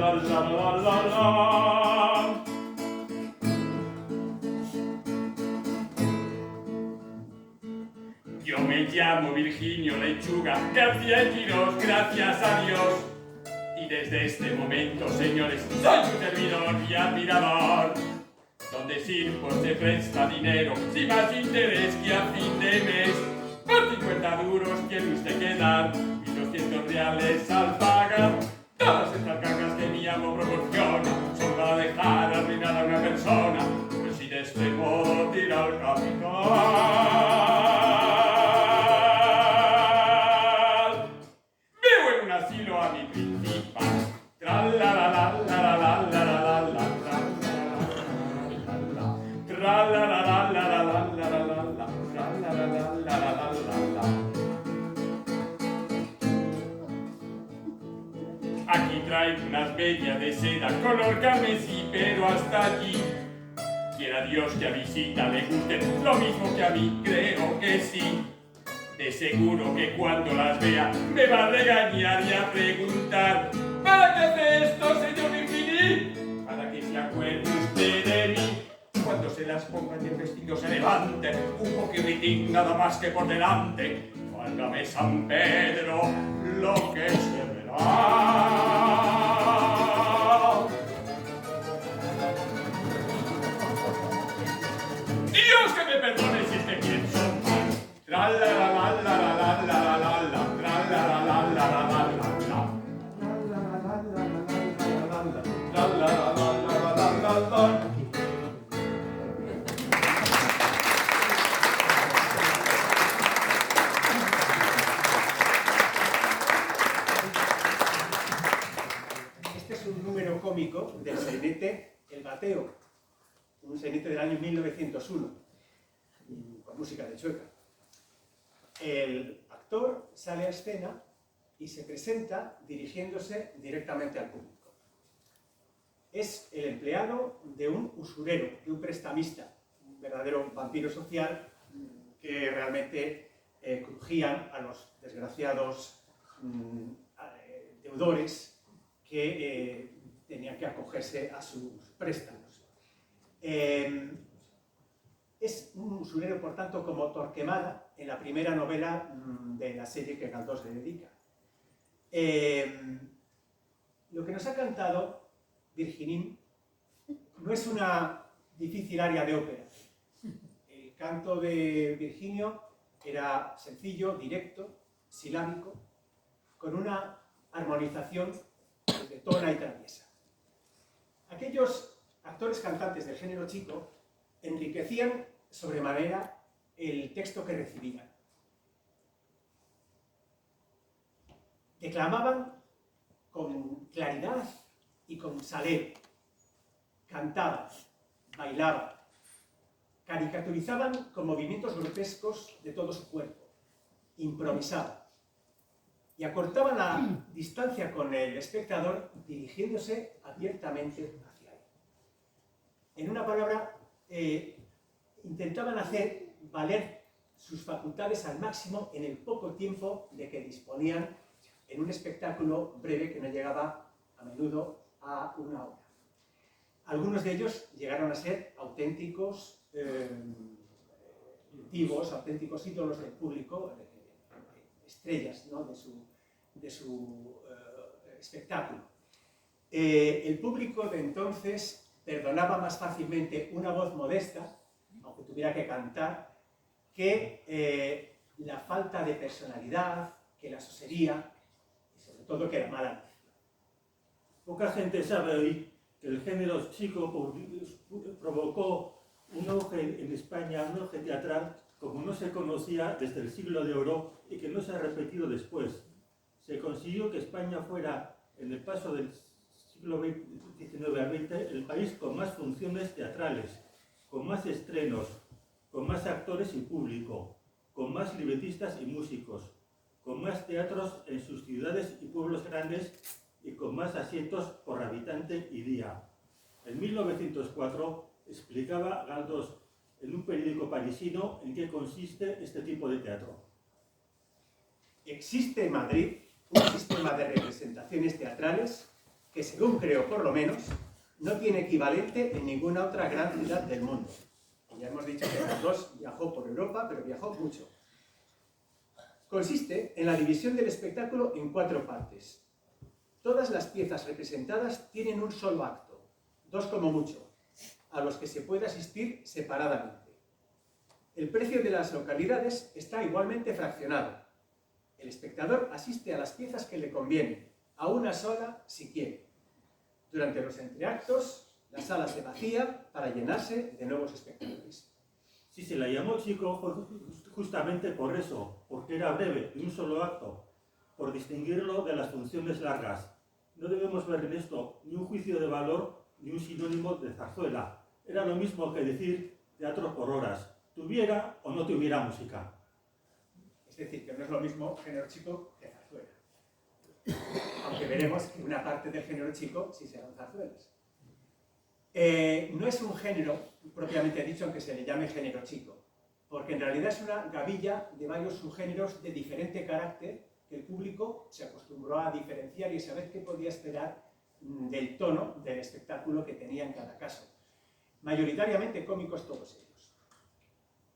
la la la la la. Yo me llamo Virginio Lechuga García Quirós, gracias a Dios. Y desde este momento, señores, soy su servidor y admirador. Donde Sirpo se presta dinero sin más interés que a fin de mes. Por 50 duros quiere usted quedar y 200 reales al pagar. Todas estas cajas que mi amo proporciona son para dejar arruinada a una persona, pues si de este modo tira al capital. Vivo en un asilo a mi principal. Tra la la la la la la la la la tra la la la la la la la la la la tra la la la la la la la. Aquí traigo unas medias de seda color carmesí, pero hasta allí. Quiera Dios que a visita le guste lo mismo que a mí, creo que sí. De seguro que cuando las vea me va a regañar y a preguntar: ¿para qué hace esto, señor Virginie? Para que se acuerde usted de mí. Cuando se las pongan y el vestido se levante, un poquitín nada más que por delante. Válgame San Pedro, lo que se verá. Dios que me perdone si es que pienso mal. Tra la la la la la la la la la tra la la la la la la la tra la la la la la la. Este es un número cómico del sainete El Bateo, un sainete del año 1901, con música de Chueca. El actor sale a escena y se presenta dirigiéndose directamente al público. Es el empleado de un usurero, de un prestamista, un verdadero vampiro social que realmente crujían a los desgraciados deudores que tenían que acogerse a sus préstamos. Es un usurero, por tanto, como Torquemada en la primera novela de la serie que Galdós le dedica. Lo que nos ha cantado Virginie no es una difícil aria de ópera. El canto de Virginio era sencillo, directo, silábico, con una armonización de tona y traviesa. Aquellos actores cantantes del género chico enriquecían sobremanera el texto que recibían. Declamaban con claridad y con salero, cantaban, bailaban, caricaturizaban con movimientos grotescos de todo su cuerpo, improvisaban y acortaban la distancia con el espectador dirigiéndose abiertamente hacia él. En una palabra, intentaban hacer valer sus facultades al máximo en el poco tiempo de que disponían en un espectáculo breve que no llegaba a menudo a una hora. Algunos de ellos llegaron a ser auténticos divos, auténticos ídolos del público, estrellas, ¿no?, de su espectáculo. El público de entonces perdonaba más fácilmente una voz modesta, aunque tuviera que cantar, que la falta de personalidad, que la sosería y sobre todo que la mala dicción. Poca gente sabe hoy que el género chico provocó un auge en España, un auge teatral como no se conocía desde el siglo de oro y que no se ha repetido después. Se consiguió que España fuera, en el paso del siglo XIX al XX, el país con más funciones teatrales, con más estrenos, con más actores y público, con más libretistas y músicos, con más teatros en sus ciudades y pueblos grandes y con más asientos por habitante y día. En 1904 explicaba Galdós en un periódico parisino en qué consiste este tipo de teatro. Existe en Madrid un sistema de representaciones teatrales que según creo por lo menos, no tiene equivalente en ninguna otra gran ciudad del mundo. Ya hemos dicho que Galdós viajó por Europa, pero viajó mucho. Consiste en la división del espectáculo en 4 partes. Todas las piezas representadas tienen un solo acto, 2 como mucho, a los que se puede asistir separadamente. El precio de las localidades está igualmente fraccionado. El espectador asiste a las piezas que le convienen, a una sola si quiere. Durante los entreactos, la sala se vacía para llenarse de nuevos espectadores. Si se la llamó chico fue justamente por eso, porque era breve y un solo acto, por distinguirlo de las funciones largas. No debemos ver en esto ni un juicio de valor ni un sinónimo de zarzuela. Era lo mismo que decir teatro por horas, tuviera o no tuviera música. Es decir, que no es lo mismo género chico que zarzuela. Aunque veremos que una parte del género chico sí serán zarzuelas. No es un género propiamente dicho, aunque se le llame género chico, porque en realidad es una gavilla de varios subgéneros de diferente carácter que el público se acostumbró a diferenciar y a saber qué podía esperar del tono del espectáculo que tenía en cada caso. Mayoritariamente cómicos todos ellos.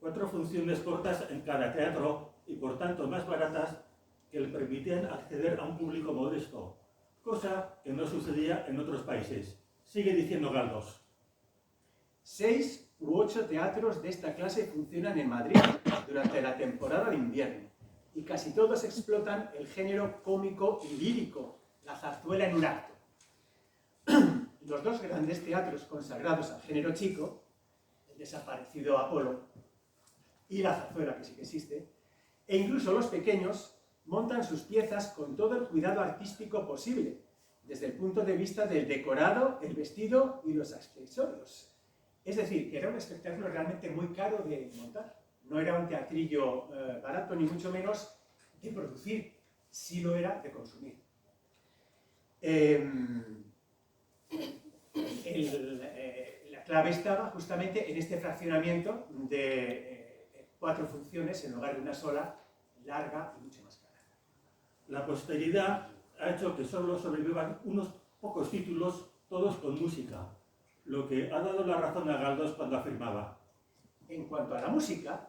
4 funciones cortas en cada teatro y por tanto más baratas que le permitían acceder a un público modesto, cosa que no sucedía en otros países. Sigue diciendo Galdós. 6 u 8 teatros de esta clase funcionan en Madrid durante la temporada de invierno y casi todos explotan el género cómico y lírico, la zarzuela en un acto. Los 2 grandes teatros consagrados al género chico, el desaparecido Apolo y la zarzuela, que sí que existe, e incluso los pequeños, montan sus piezas con todo el cuidado artístico posible, desde el punto de vista del decorado, el vestido y los accesorios. Es decir, que era un espectáculo realmente muy caro de montar. No era un teatrillo barato, ni mucho menos de producir, sí lo era de consumir. La clave estaba justamente en este fraccionamiento de 4 funciones en lugar de una sola, larga y mucho más cara. La posteridad ha hecho que solo sobrevivan unos pocos títulos, todos con música, lo que ha dado la razón a Galdós cuando afirmaba: en cuanto a la música,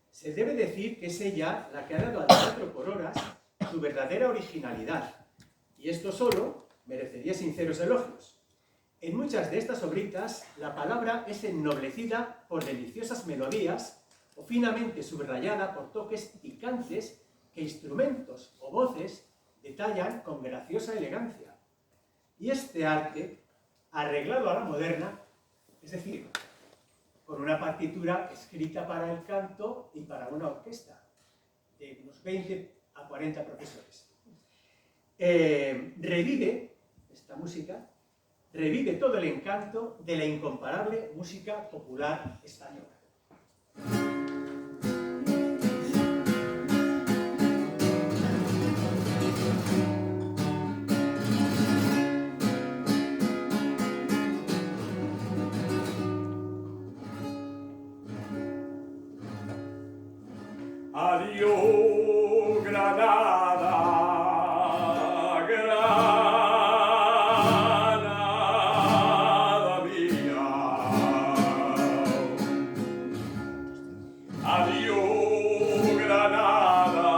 se debe decir que es ella la que ha dado al teatro por horas su verdadera originalidad, y esto solo merecería sinceros elogios. En muchas de estas obritas, la palabra es ennoblecida por deliciosas melodías o finamente subrayada por toques picantes que instrumentos o voces detallan con graciosa elegancia. Y este arte, arreglado a la moderna, es decir, con una partitura escrita para el canto y para una orquesta, de unos 20 a 40 profesores, revive esta música, revive todo el encanto de la incomparable música popular española. Adiós, Granada, Granada mía. Adiós, Granada,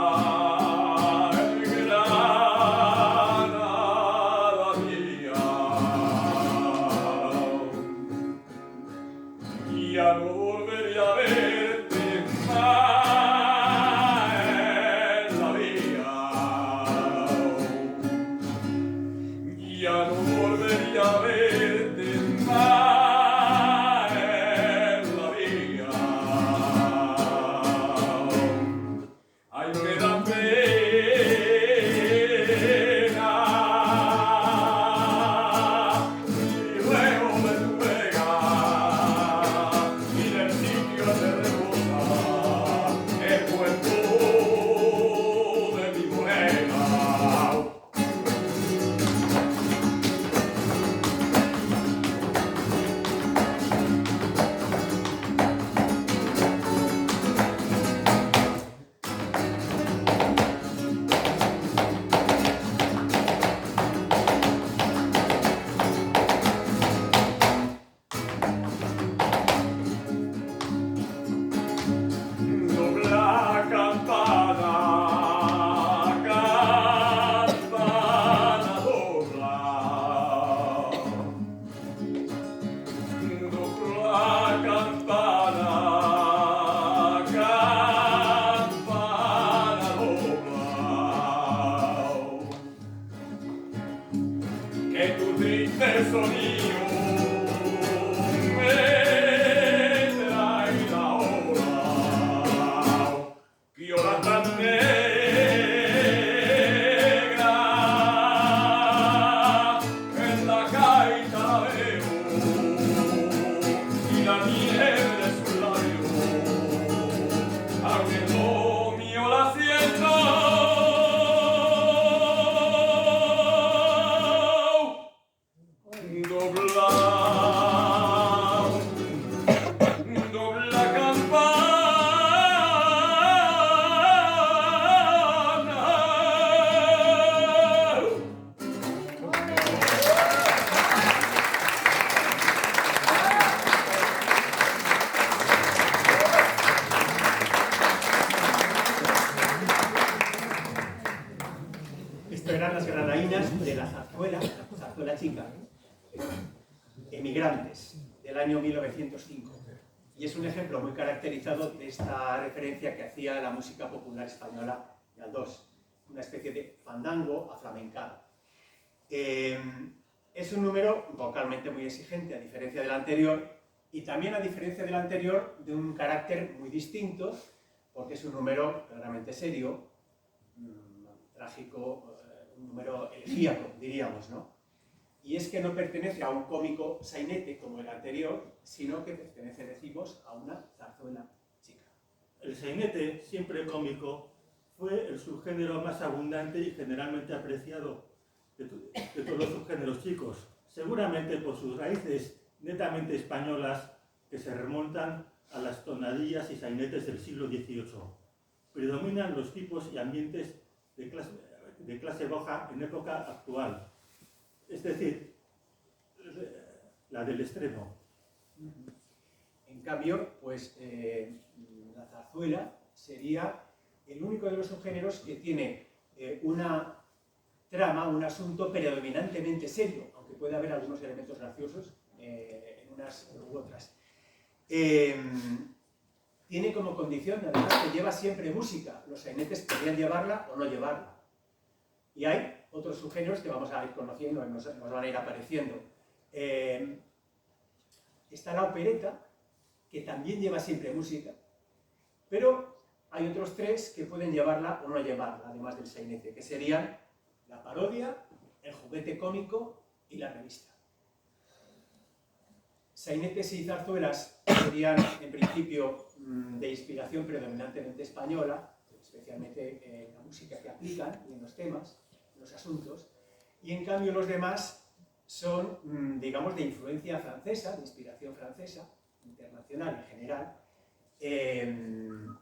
Granada mía. Ya no volveré a verte más. zarzuela chica, Emigrantes, del año 1905. Y es un ejemplo muy caracterizado de esta referencia que hacía a la música popular española Galdós, una especie de fandango aflamencado. Es un número vocalmente muy exigente, a diferencia del anterior, y también a diferencia del anterior, de un carácter muy distinto, porque es un número claramente serio, trágico, un número elegíaco, diríamos, ¿no? Y es que no pertenece a un cómico sainete como el anterior, sino que pertenece, decimos, a una zarzuela chica. El sainete, siempre cómico, fue el subgénero más abundante y generalmente apreciado de todos los subgéneros chicos, seguramente por sus raíces netamente españolas que se remontan a las tonadillas y sainetes del siglo XVIII. Predominan los tipos y ambientes de clase baja en época actual, es decir, la del estreno. En cambio, pues la zarzuela sería el único de los subgéneros que tiene una trama, un asunto predominantemente serio, aunque puede haber algunos elementos graciosos en unas u otras. Tiene como condición, además, que lleva siempre música. Los sainetes podrían llevarla o no llevarla. Y hay otros subgéneros que vamos a ir conociendo, nos van a ir apareciendo. Está la opereta, que también lleva siempre música, pero hay otros tres que pueden llevarla o no llevarla, además del sainete, que serían la parodia, el juguete cómico y la revista. Sainetes y zarzuelas serían, en principio, de inspiración predominantemente española, especialmente en la música que aplican y en los temas, en los asuntos, y en cambio los demás son, digamos, de influencia francesa, de inspiración francesa, internacional en general,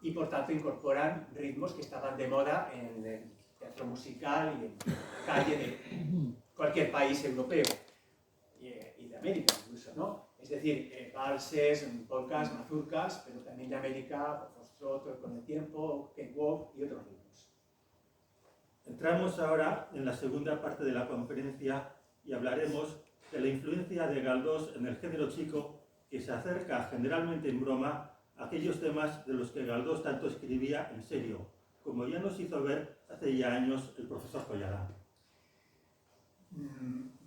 y por tanto incorporan ritmos que estaban de moda en el teatro musical y en la calle de cualquier país europeo, y de América incluso, ¿no? Es decir, valses, polcas, mazurcas, pero también de América, foxtrot, con el tiempo, cakewalk y otros ritmos. Entramos ahora en la segunda parte de la conferencia y hablaremos de la influencia de Galdós en el género chico, que se acerca generalmente en broma a aquellos temas de los que Galdós tanto escribía en serio, como ya nos hizo ver hace ya años el profesor Collarán.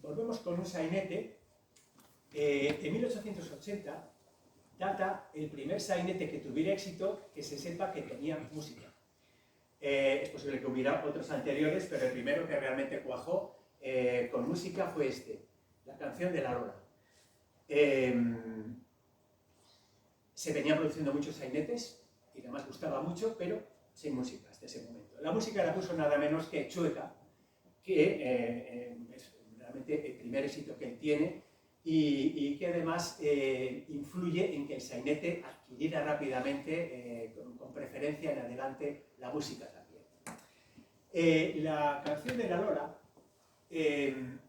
Volvemos con un sainete. De 1880 data el primer sainete que tuviera éxito que se sepa que tenía música. Es posible que hubiera otros anteriores, pero el primero que realmente cuajó con música fue este, la canción de la Lola. Se venían produciendo muchos sainetes y además gustaba mucho, pero sin música hasta ese momento. La música la puso nada menos que Chueca, que es realmente el primer éxito que él tiene, y que además influye en que el sainete adquiriera rápidamente, con preferencia en adelante, la música también. La canción de la Lola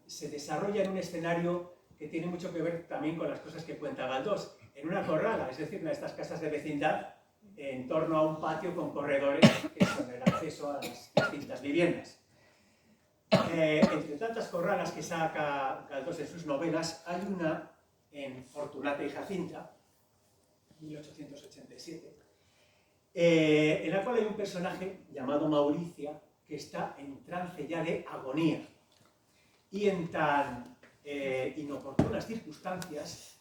se desarrolla en un escenario que tiene mucho que ver también con las cosas que cuenta Galdós, en una corrala, es decir, una de estas casas de vecindad en torno a un patio con corredores que son el acceso a las distintas viviendas. Entre tantas corralas que saca Galdós en sus novelas, hay una en Fortunata y Jacinta, 1887, en la cual hay un personaje llamado Mauricia que está en trance ya de agonía. Y en tan inoportunas circunstancias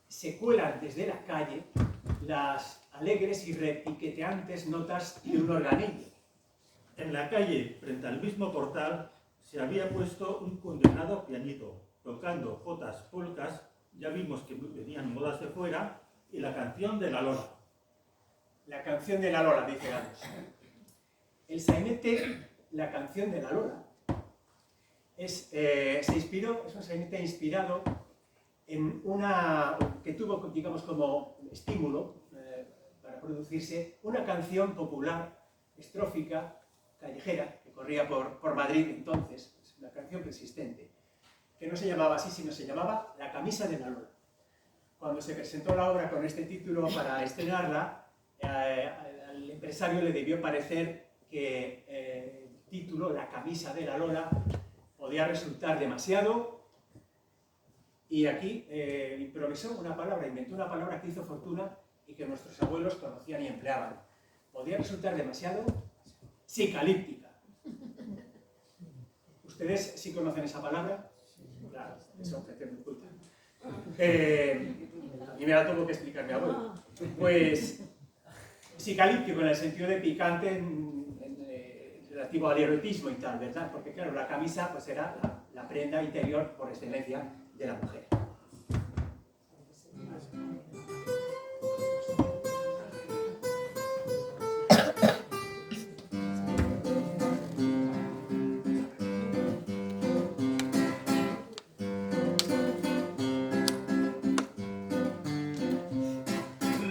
se cuelan desde la calle las alegres y repiqueteantes notas de un organillo. En la calle, frente al mismo portal, se había puesto un condenado pianito, tocando jotas, polcas, ya vimos que venían modas de fuera, y la canción de la Lola. La canción de la Lola, dice Galdós. El sainete, la canción de la Lola, es un sainete inspirado en una, que tuvo, digamos, como estímulo para producirse una canción popular, estrófica, callejera, que corría por Madrid entonces, es una canción persistente, que no se llamaba así, sino se llamaba La camisa de la Lola. Cuando se presentó la obra con este título para estrenarla, al empresario le debió parecer que el título, La camisa de la Lola, podía resultar demasiado, y aquí improvisó una palabra, inventó una palabra que hizo fortuna y que nuestros abuelos conocían y empleaban. Podía resultar demasiado psicalíptica. ¿Ustedes sí conocen esa palabra? Claro, es objeción muy culta. A mí me la tuvo que explicar mi abuelo. Pues psicalíptico en el sentido de picante relativo al erotismo y tal, ¿verdad? Porque claro, la camisa pues era la prenda interior por excelencia de la mujer.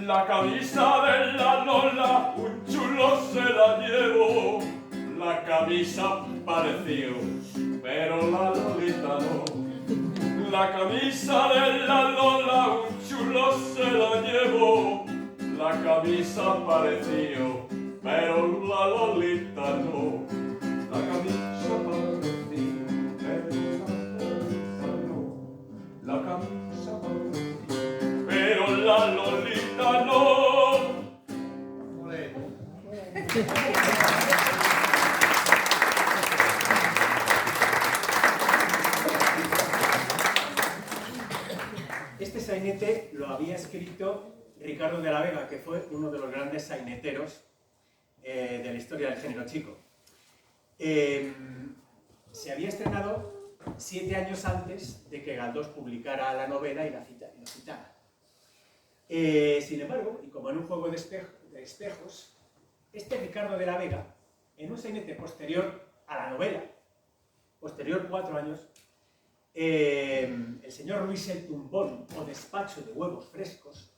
La camisa de la Lola, un chulo se la llevó. La camisa pareció, pero la Lolita no. La camisa de la Lola, un chulo se la llevó. La camisa pareció, pero la Lolita no. La camisa pareció, pero la Lolita no. La camisa pareció, pero la Lolita no. Este sainete lo había escrito Ricardo de la Vega, que fue uno de los grandes saineteros de la historia del género chico. Se había estrenado 7 años antes de que Galdós publicara la novela y lo citara. Sin embargo, y como en un juego de espejos, este Ricardo de la Vega, en un sainete posterior a la novela, posterior 4 años, el señor Luis el Tumbón, o Despacho de Huevos Frescos,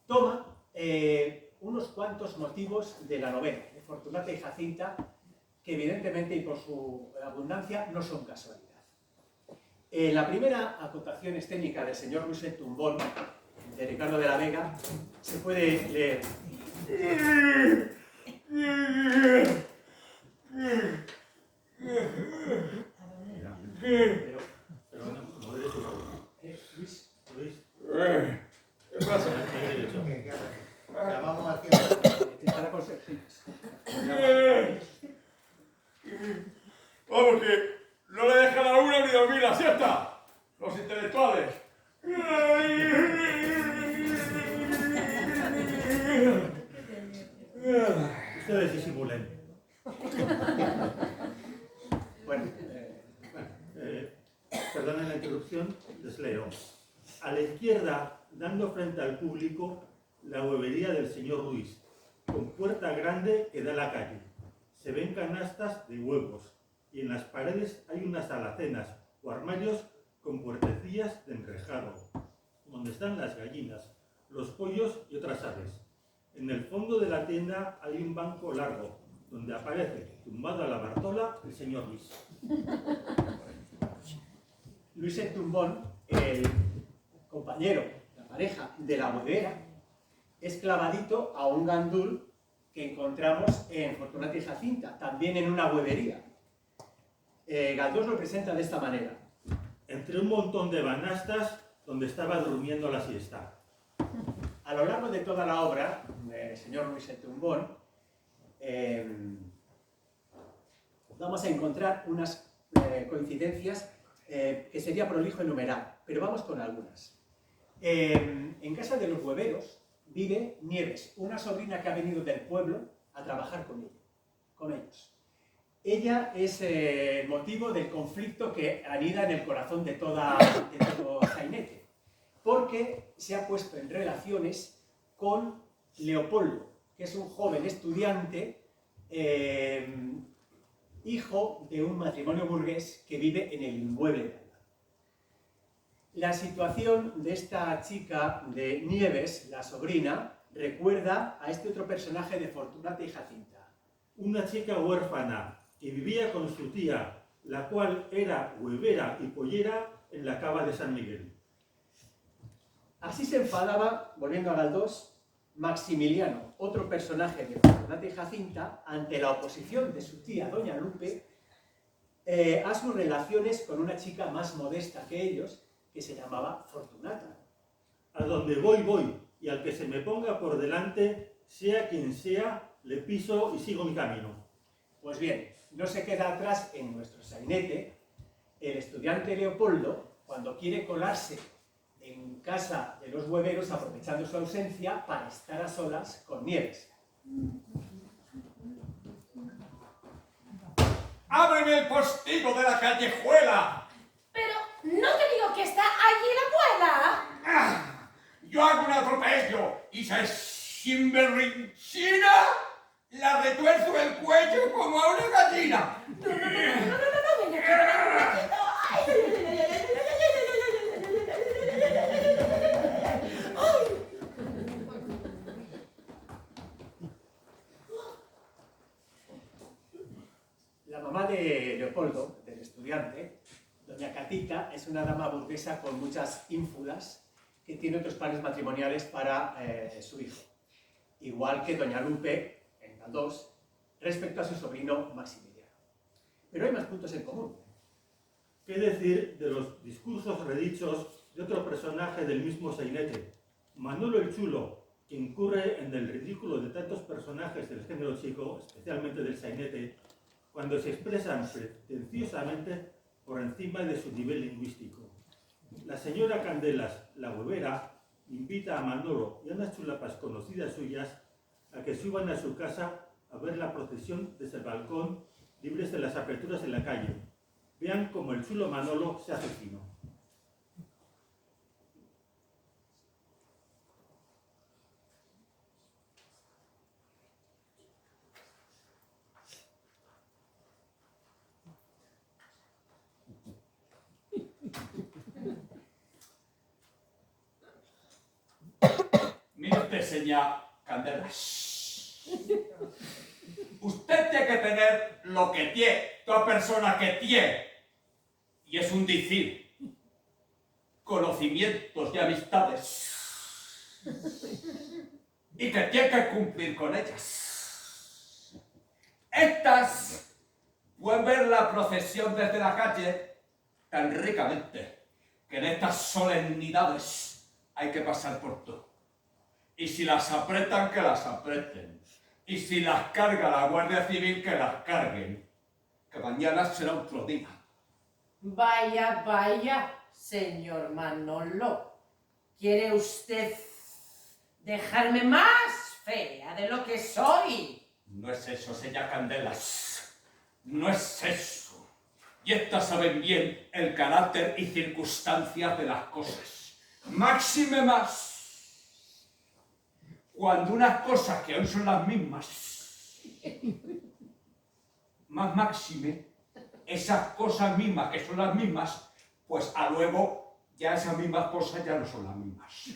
toma unos cuantos motivos de la novela, de Fortunata y Jacinta, que evidentemente y por su abundancia no son casualidad. La primera acotación escénica del señor Luis el Tumbón, de Ricardo de la Vega, se puede leer. Luis, ¿Qué pasa? Llamamos al cielo. Estará con Serginas. Vamos, que no le dejan a uno ni dormir la siesta. Los intelectuales. ustedes disimulen. Bueno, Perdonen la interrupción, les leo. A la izquierda, dando frente al público, la huevería del señor Ruiz, con puerta grande que da a la calle. Se ven canastas de huevos y en las paredes hay unas alacenas o armarios con puertecillas de enrejado, donde están las gallinas, los pollos y otras aves. En el fondo de la tienda hay un banco largo, donde aparece, tumbado a la bartola, el señor Luis. Luis el Tumbón, el compañero, la pareja de la huevera, es clavadito a un gandul que encontramos en Fortunata y Jacinta, también en una huevería. Galdós lo presenta de esta manera. Entre un montón de banastas donde estaba durmiendo la siesta. A lo largo de toda la obra del señor Luis el Tumbón, vamos a encontrar unas coincidencias que sería prolijo enumerar, pero vamos con algunas. En casa de los hueveros vive Nieves, una sobrina que ha venido del pueblo a trabajar con ellos. Ella es el motivo del conflicto que anida en el corazón de todo sainete, porque se ha puesto en relaciones con Leopoldo, que es un joven estudiante, hijo de un matrimonio burgués que vive en el inmueble de Alba. La situación de esta chica de Nieves, la sobrina, recuerda a este otro personaje de Fortunata y Jacinta. Una chica huérfana que vivía con su tía, la cual era huevera y pollera en la cava de San Miguel. Así se enfadaba, volviendo a Galdós, Maximiliano, otro personaje de Fortunata y Jacinta, ante la oposición de su tía Doña Lupe, a sus relaciones con una chica más modesta que ellos, que se llamaba Fortunata. A donde voy, voy, y al que se me ponga por delante, sea quien sea, le piso y sigo mi camino. Pues bien, no se queda atrás en nuestro sainete el estudiante Leopoldo, cuando quiere colarse en casa de los hueveros, aprovechando su ausencia para estar a solas con Nieves. ¡Ábreme el postigo de la callejuela! Pero no te digo que está allí la abuela. ¡Ah! Yo hago un atropello y esa chimberrinchina la retuerzo el cuello como a una gallina. No, ven aquí, ven aquí. La mamá de Leopoldo, del estudiante, doña Catita, es una dama burguesa con muchas ínfulas que tiene otros planes matrimoniales para su hijo. Igual que doña Lupe, en Galdós, respecto a su sobrino Maximiliano. Pero hay más puntos en común. ¿Qué decir de los discursos redichos de otro personaje del mismo sainete, Manolo el Chulo, que incurre en el ridículo de tantos personajes del género chico, especialmente del sainete, cuando se expresan pretenciosamente por encima de su nivel lingüístico? La señora Candelas, la huevera, invita a Manolo y a unas chulapas conocidas suyas a que suban a su casa a ver la procesión desde el balcón, libres de las aperturas en la calle. Vean cómo el chulo Manolo se hace fino. Mire usted, señora Candelas. Usted tiene que tener lo que tiene toda persona que tiene. Y es un decir. Conocimientos y amistades. Y que tiene que cumplir con ellas. Estas pueden ver la procesión desde la calle tan ricamente que en estas solemnidades hay que pasar por todo. Y si las apretan, que las apreten. Y si las carga la Guardia Civil, que las carguen. Que mañana será otro día. Vaya, vaya, señor Manolo. ¿Quiere usted dejarme más fea de lo que soy? No es eso, señora Candelas. No es eso. Y estas saben bien el carácter y circunstancias de las cosas. Máxime más. Cuando unas cosas que hoy son las mismas, más máxime, esas cosas mismas que son las mismas, pues a luego ya esas mismas cosas ya no son las mismas.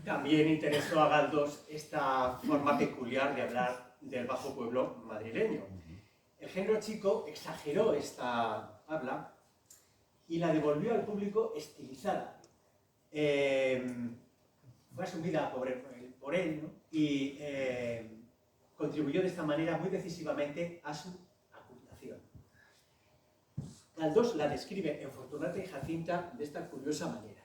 También interesó a Galdós esta forma peculiar de hablar del bajo pueblo madrileño. El género chico exageró esta habla y la devolvió al público estilizada. Fue asumida por él, ¿no? Y contribuyó de esta manera muy decisivamente a su acultación. Galdós la describe en Fortunata y Jacinta de esta curiosa manera.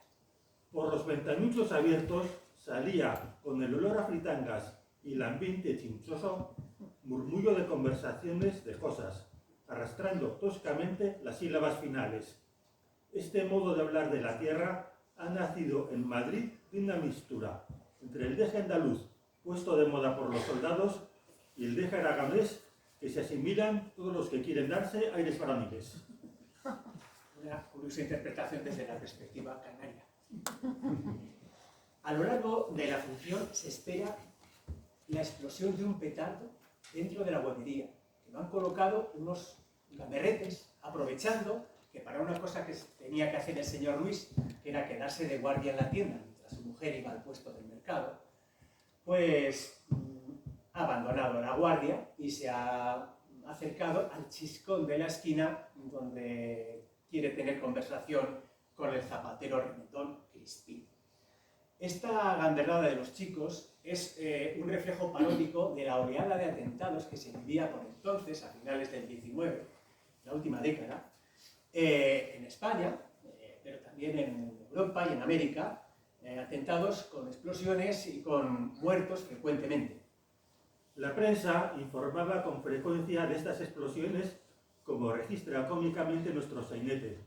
Por los ventanuchos abiertos salía, con el olor a fritangas y el ambiente chinchoso, murmullo de conversaciones de cosas, arrastrando toscamente las sílabas finales. Este modo de hablar de la tierra ha nacido en Madrid de una mistura entre el deje andaluz, puesto de moda por los soldados, y el deje aragonés, que se asimilan todos los que quieren darse aires varoniles. Una curiosa interpretación desde la perspectiva canaria. A lo largo de la función se espera la explosión de un petardo dentro de la huevería, que lo han colocado unos gamberretes, aprovechando que para una cosa que tenía que hacer el señor Luis, que era quedarse de guardia en la tienda mientras su mujer iba al puesto del mercado, pues ha abandonado la guardia y se ha acercado al chiscón de la esquina donde quiere tener conversación con el zapatero remendón Crispín. Esta gambernada de los chicos es un reflejo paródico de la oleada de atentados que se vivía por entonces, a finales del 19, la última década, en España, pero también en Europa y en América, atentados con explosiones y con muertos frecuentemente. La prensa informaba con frecuencia de estas explosiones como registra cómicamente nuestro sainete.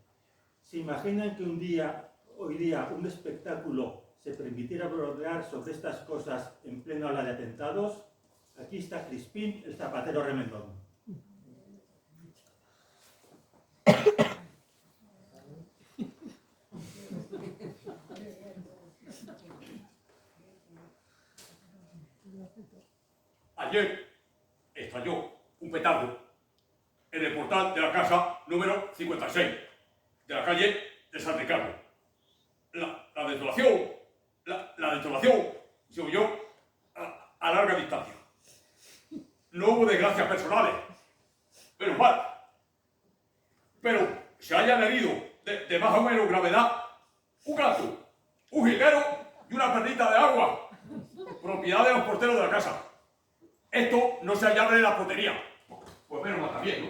¿Se imaginan que hoy día, un espectáculo se permitiera bromear sobre estas cosas en plena ola de atentados? Aquí está Crispín, el zapatero remendón. Ayer estalló un petardo en el portal de la casa número 56 de la calle de San Ricardo. La detonación se oyó a larga distancia. No hubo desgracias personales, menos mal. Pero se hayan herido de más o menos gravedad un gato, un jilguero y una perrita de agua, propiedad de los porteros de la casa. Esto no se hallaba en la portería. Pues menos mal también, ¿no?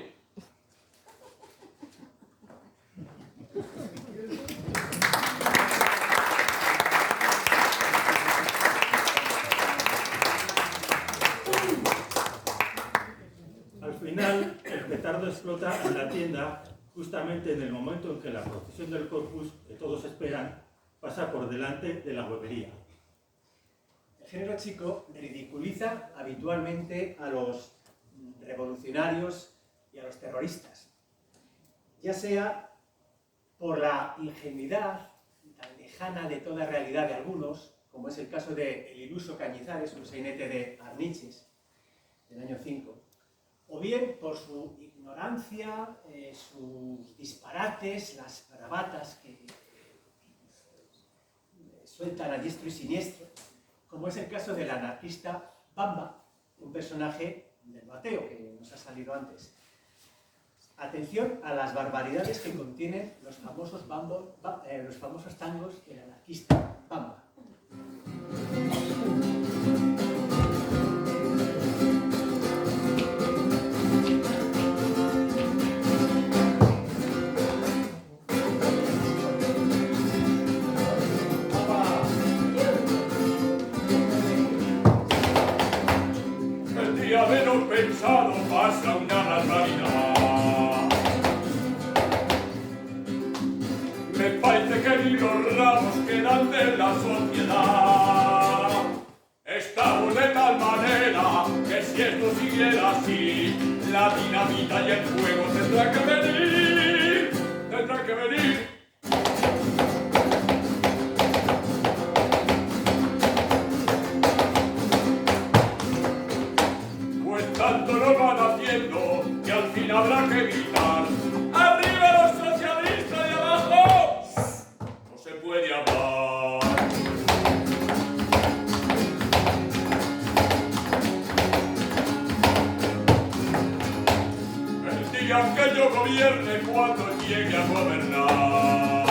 Al final, el petardo explota en la tienda justamente en el momento en que la procesión del Corpus, que todos esperan, pasa por delante de la huevería. El género chico ridiculiza habitualmente a los revolucionarios y a los terroristas, ya sea por la ingenuidad tan lejana de toda realidad de algunos, como es el caso de El iluso Cañizares, un sainete de Arniches, del año 5, o bien por su ignorancia, sus disparates, las bravatas que sueltan a diestro y siniestro, como es el caso del anarquista Bamba, un personaje del Mateo que nos ha salido antes. Atención a las barbaridades que contienen los famosos tangos del anarquista Bamba. El día menos pensado pasa una barbaridad. Me parece que ni los ramos quedan de la sociedad. Estamos de tal manera que si esto siguiera así, la dinamita y el fuego tendrán que venir, tendrán que venir. Pues tanto lo van haciendo que al fin habrá que gritar: ¡arriba los socialistas y abajo! No se puede hablar. El día que yo gobierne, cuando llegue a gobernar,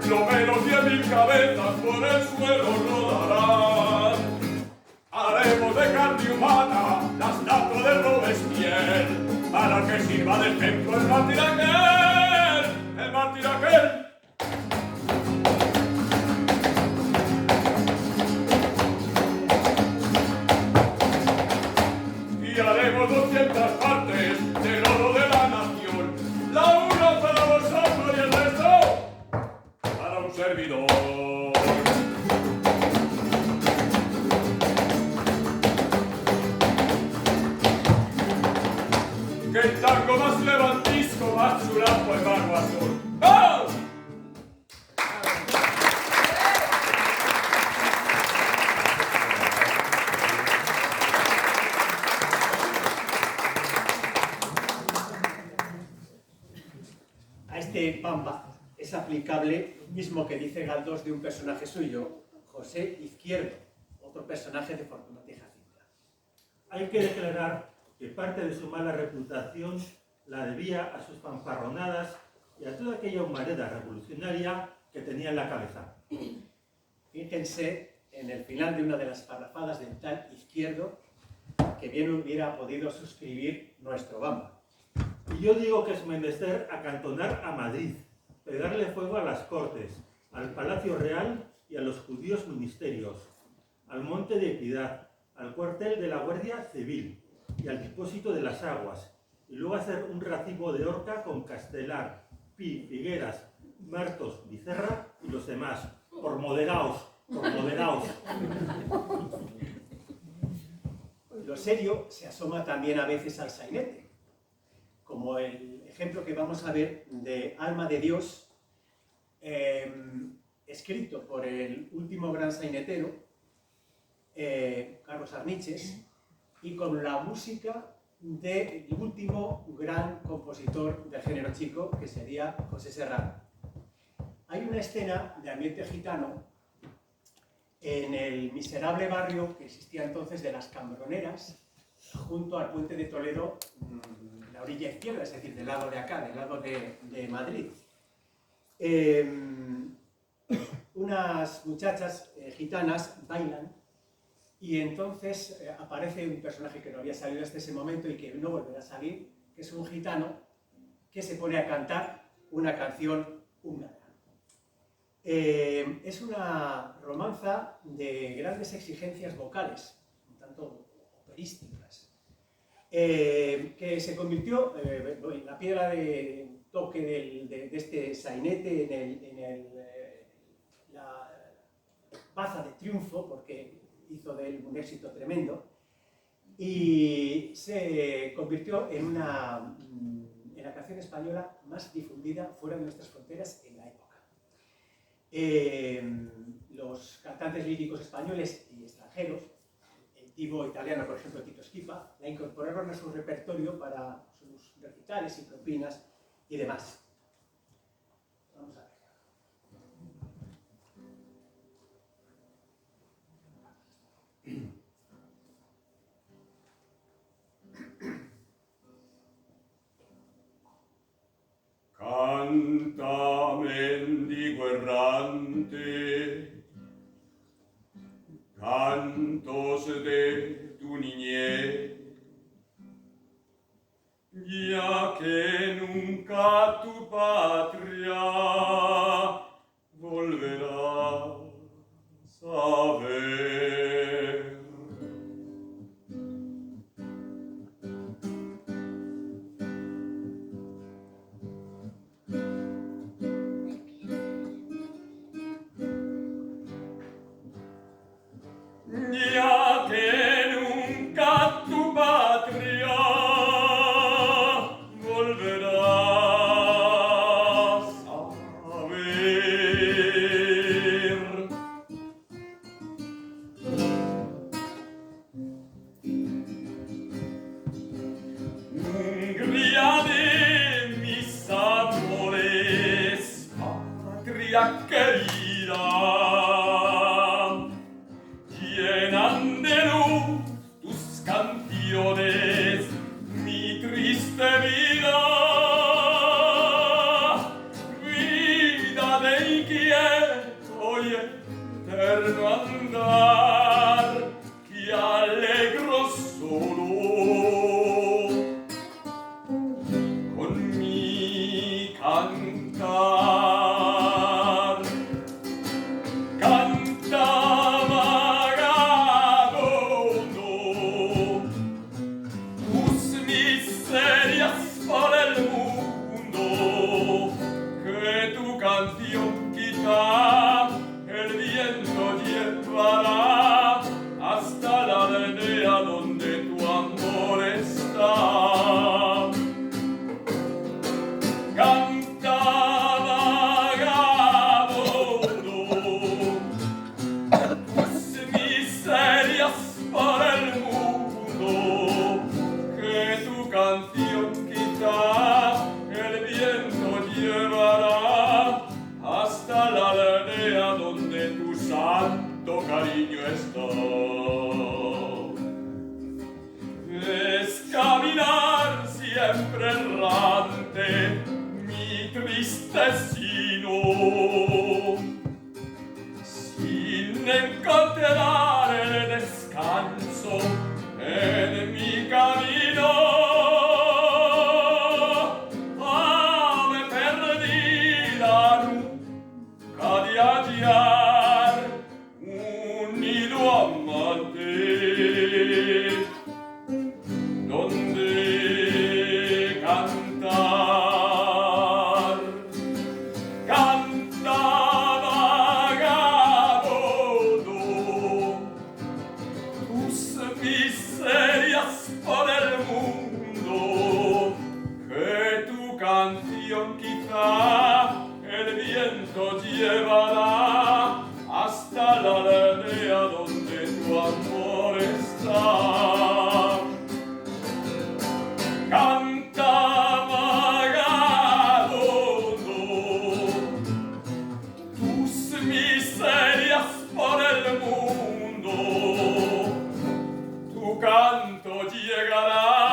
lo menos 10.000 cabezas por el suelo rodarán. Haremos de carne humana la estatua de Robespierre, para que sirva de ejemplo el mártir aquel, el mártir aquel. Y haremos 200 partes del oro de la nación, la una para vosotros y el resto para un servidor. Que el tango más levantisco, más churapo y más guasón. ¡Vamos! aplicable lo mismo que dice Galdós de un personaje suyo, José Izquierdo, otro personaje de Fortunato y Jacinta. Hay que declarar que parte de su mala reputación la debía a sus fanfarronadas y a toda aquella humareda revolucionaria que tenía en la cabeza. Fíjense en el final de una de las parrafadas del tal Izquierdo, que bien hubiera podido suscribir nuestro Bamba. Y yo digo que es menester acantonar a Madrid, pegarle fuego a las Cortes, al Palacio Real y a los judíos ministerios, al Monte de Piedad, al cuartel de la Guardia Civil y al depósito de las aguas, y luego hacer un racimo de horca con Castelar, Pi, Figueras, Martos, Bizerra y los demás, por moderaos, por moderaos. Lo serio se asoma también a veces al sainete, como el ejemplo que vamos a ver de Alma de Dios, escrito por el último gran sainetero, Carlos Arniches, y con la música del último gran compositor del género chico, que sería José Serrano. Hay una escena de ambiente gitano en el miserable barrio que existía entonces de las Cambroneras, junto al puente de Toledo, la orilla izquierda, es decir, del lado de acá, del lado de Madrid. Unas muchachas gitanas bailan y entonces aparece un personaje que no había salido hasta ese momento y que no volverá a salir, que es un gitano que se pone a cantar una canción húngara. Es una romanza de grandes exigencias vocales, un tanto operísticas, que se convirtió en la piedra de toque de este sainete en la baza de triunfo, porque hizo de él un éxito tremendo, y se convirtió en la canción española más difundida fuera de nuestras fronteras en la época. Los cantantes líricos españoles y extranjeros, el tivo italiano, por ejemplo, Tito Schipa, la incorporaron a su repertorio para sus recitales y propinas y demás. Vamos a ver. Canta, mendigo errante, cantos de tu niñez, ya que nunca tu patria volverás a ver. Ya que nunca tu patria volverás a ver. Hungría de mis amores, patria querida, llenan de luz tus canciones mi triste vida, vida de inquieto y eterno andar, que alegro solo con mi cantar. Por el mundo, que tu canción quizá el viento llevará. aldea donde tu santo cariño está. Es caminar siempre errante mi triste sino, sin encontrar el descanso en mi camino. Ave perdida, nunca de hallar un nido amante, donde cantar, cantaba vagabundo tus miserias por el mundo, que tu canción quizá el viento llevará hasta la aldea donde tu amor está. Cantaba vagabundo tus miserias por el mundo, tu canto llegará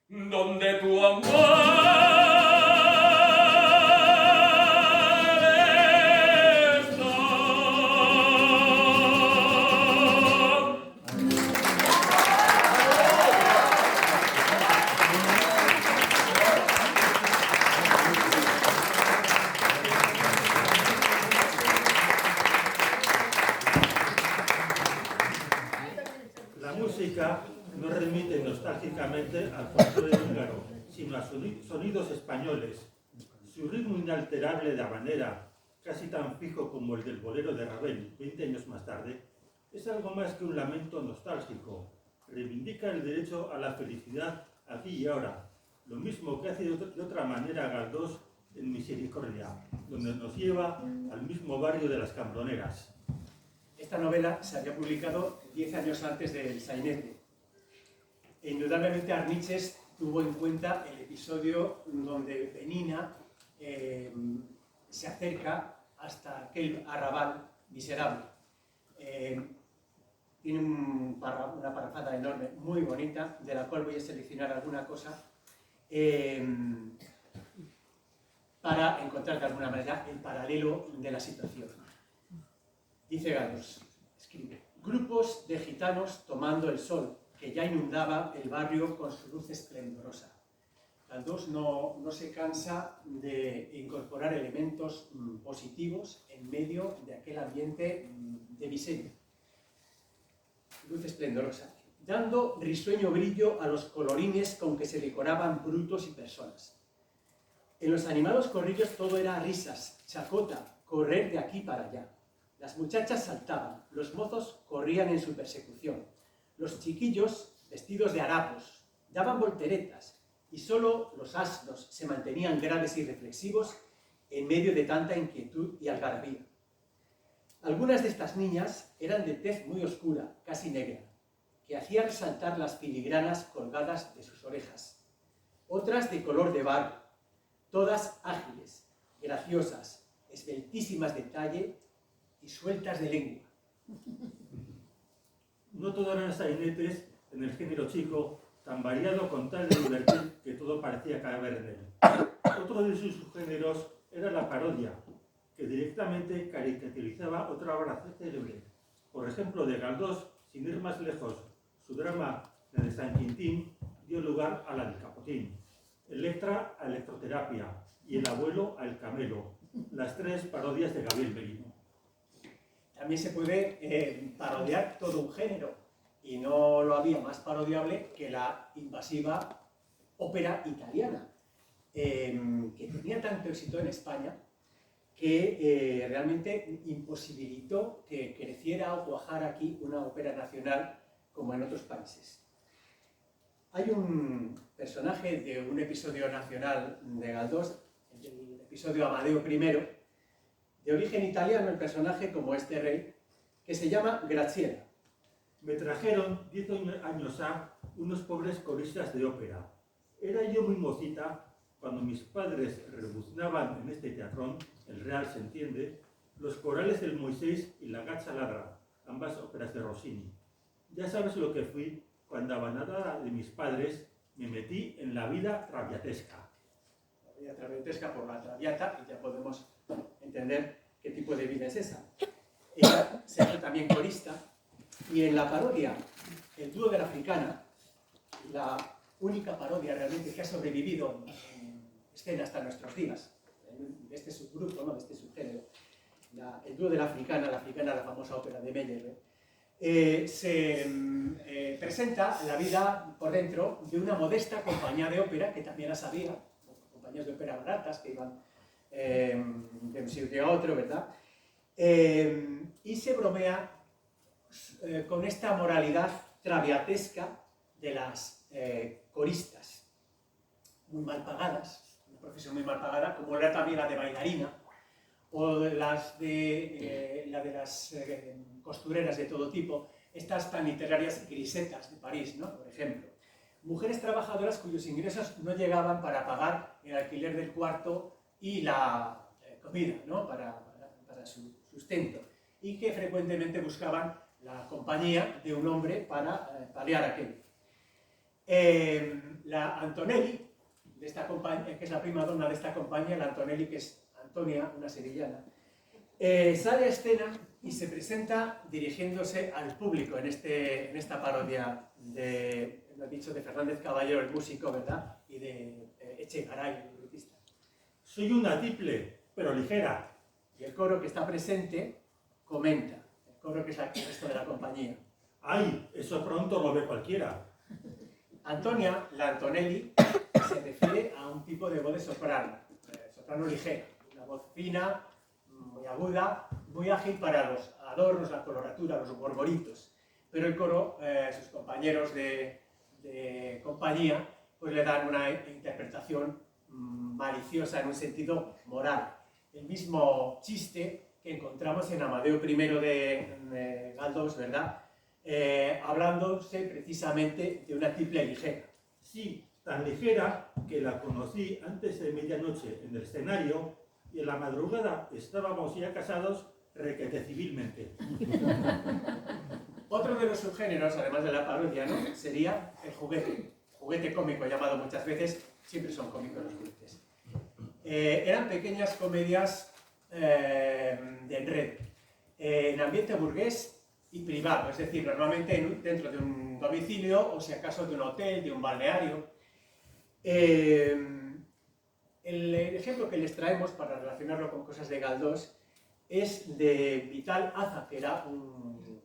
donde tu amor está. La música no remite nostálgicamente al folclore húngaro, sino a sonidos españoles. Su ritmo inalterable de habanera, casi tan fijo como el del bolero de Ravel 20 años más tarde, es algo más que un lamento nostálgico. Reivindica el derecho a la felicidad aquí y ahora, lo mismo que hace de otra manera Galdós en Misericordia, donde nos lleva al mismo barrio de las Cambroneras. Esta novela se había publicado 10 años antes del sainete. E indudablemente Arniches tuvo en cuenta el episodio donde Benina se acerca hasta aquel arrabal miserable. Tiene una parrafada enorme, muy bonita, de la cual voy a seleccionar alguna cosa para encontrar de alguna manera el paralelo de la situación. Dice Galdós, escribe: grupos de gitanos tomando el sol, que ya inundaba el barrio con su luz esplendorosa. Galdós no se cansa de incorporar elementos positivos en medio de aquel ambiente de miseria. Luz esplendorosa, dando risueño brillo a los colorines con que se decoraban brutos y personas. En los animados corrillos todo era risas, chacota, correr de aquí para allá. Las muchachas saltaban, los mozos corrían en su persecución. Los chiquillos, vestidos de harapos, daban volteretas y solo los asnos se mantenían graves y reflexivos en medio de tanta inquietud y algarabía. Algunas de estas niñas eran de tez muy oscura, casi negra, que hacía resaltar las filigranas colgadas de sus orejas. Otras de color de barro, todas ágiles, graciosas, esbeltísimas de talle y sueltas de lengua. No todos eran sainetes en el género chico, tan variado con tal de divertir que todo parecía caber en él. Otro de sus subgéneros era la parodia, que directamente caricaturizaba otra obra célebre. Por ejemplo, de Galdós, sin ir más lejos, su drama de San Quintín dio lugar a la de Capotín, Electra a Electroterapia y El abuelo al Camelo, las tres parodias de Gabriel Merino. También se puede parodiar todo un género, y no lo había más parodiable que la invasiva ópera italiana, que tenía tanto éxito en España que realmente imposibilitó que creciera o cuajara aquí una ópera nacional como en otros países. Hay un personaje de un episodio nacional de Galdós, el episodio Amadeo I, de origen italiano, el personaje como este rey, que se llama Graziella. Me trajeron 10 años unos pobres coristas de ópera. Era yo muy mocita cuando mis padres rebuznaban en este teatrón, el Real se entiende, los corales del Moisés y la Gaccia Ladra, ambas óperas de Rossini. Ya sabes lo que fui cuando, abanada de mis padres, me metí en la vida traviatesca. La vida traviatesca por la Traviata, y ya podemos entender qué tipo de vida es esa. Ella se hace también corista, y en la parodia, el dúo de la Africana, la única parodia realmente que ha sobrevivido en escena hasta nuestros días, de este subgrupo, ¿no? De este subgénero, el dúo de la Africana, la famosa ópera de Meyerbeer, se presenta la vida por dentro de una modesta compañía de ópera, que también las había, compañías de ópera baratas que iban de un sitio a otro, ¿verdad? Y se bromea con esta moralidad traviatesca de las coristas, muy mal pagadas, una profesión muy mal pagada, como era también la de bailarina, o de las costureras de todo tipo, estas tan literarias grisetas de París, ¿no? Por ejemplo. Mujeres trabajadoras cuyos ingresos no llegaban para pagar el alquiler del cuarto y la comida, ¿no? Para su sustento, y que frecuentemente buscaban la compañía de un hombre para paliar aquello. La Antonelli, de esta compañía, que es la prima donna de esta compañía, la Antonelli, que es Antonia, una sevillana, sale a escena y se presenta dirigiéndose al público en esta parodia de, lo he dicho, de Fernández Caballero, el músico, ¿verdad? Y de Echegaray, el grupista. Soy una tiple, pero ligera. Y el coro que está presente comenta, el coro que es el resto de la compañía. ¡Ay! Eso pronto lo ve cualquiera. Antonia, la Antonelli, se refiere a un tipo de voz de soprano ligera, una voz fina, muy aguda, muy ágil para los adornos, la coloratura, los borboritos. Pero el coro, sus compañeros de compañía, pues le dan una interpretación maliciosa en un sentido moral. El mismo chiste que encontramos en Amadeo I de Galdós, ¿verdad? Hablándose precisamente de una tiple ligera. Sí, tan ligera que la conocí antes de medianoche en el escenario y en la madrugada estábamos ya casados requete civilmente. Otro de los subgéneros, además de la parodia, ¿no? Sería el juguete cómico, llamado muchas veces, siempre son cómicos los juguetes. Eran pequeñas comedias de enredo, en ambiente burgués y privado, es decir, normalmente dentro de un domicilio o si acaso de un hotel, de un balneario. El ejemplo que les traemos para relacionarlo con cosas de Galdós es de Vital Aza, que era un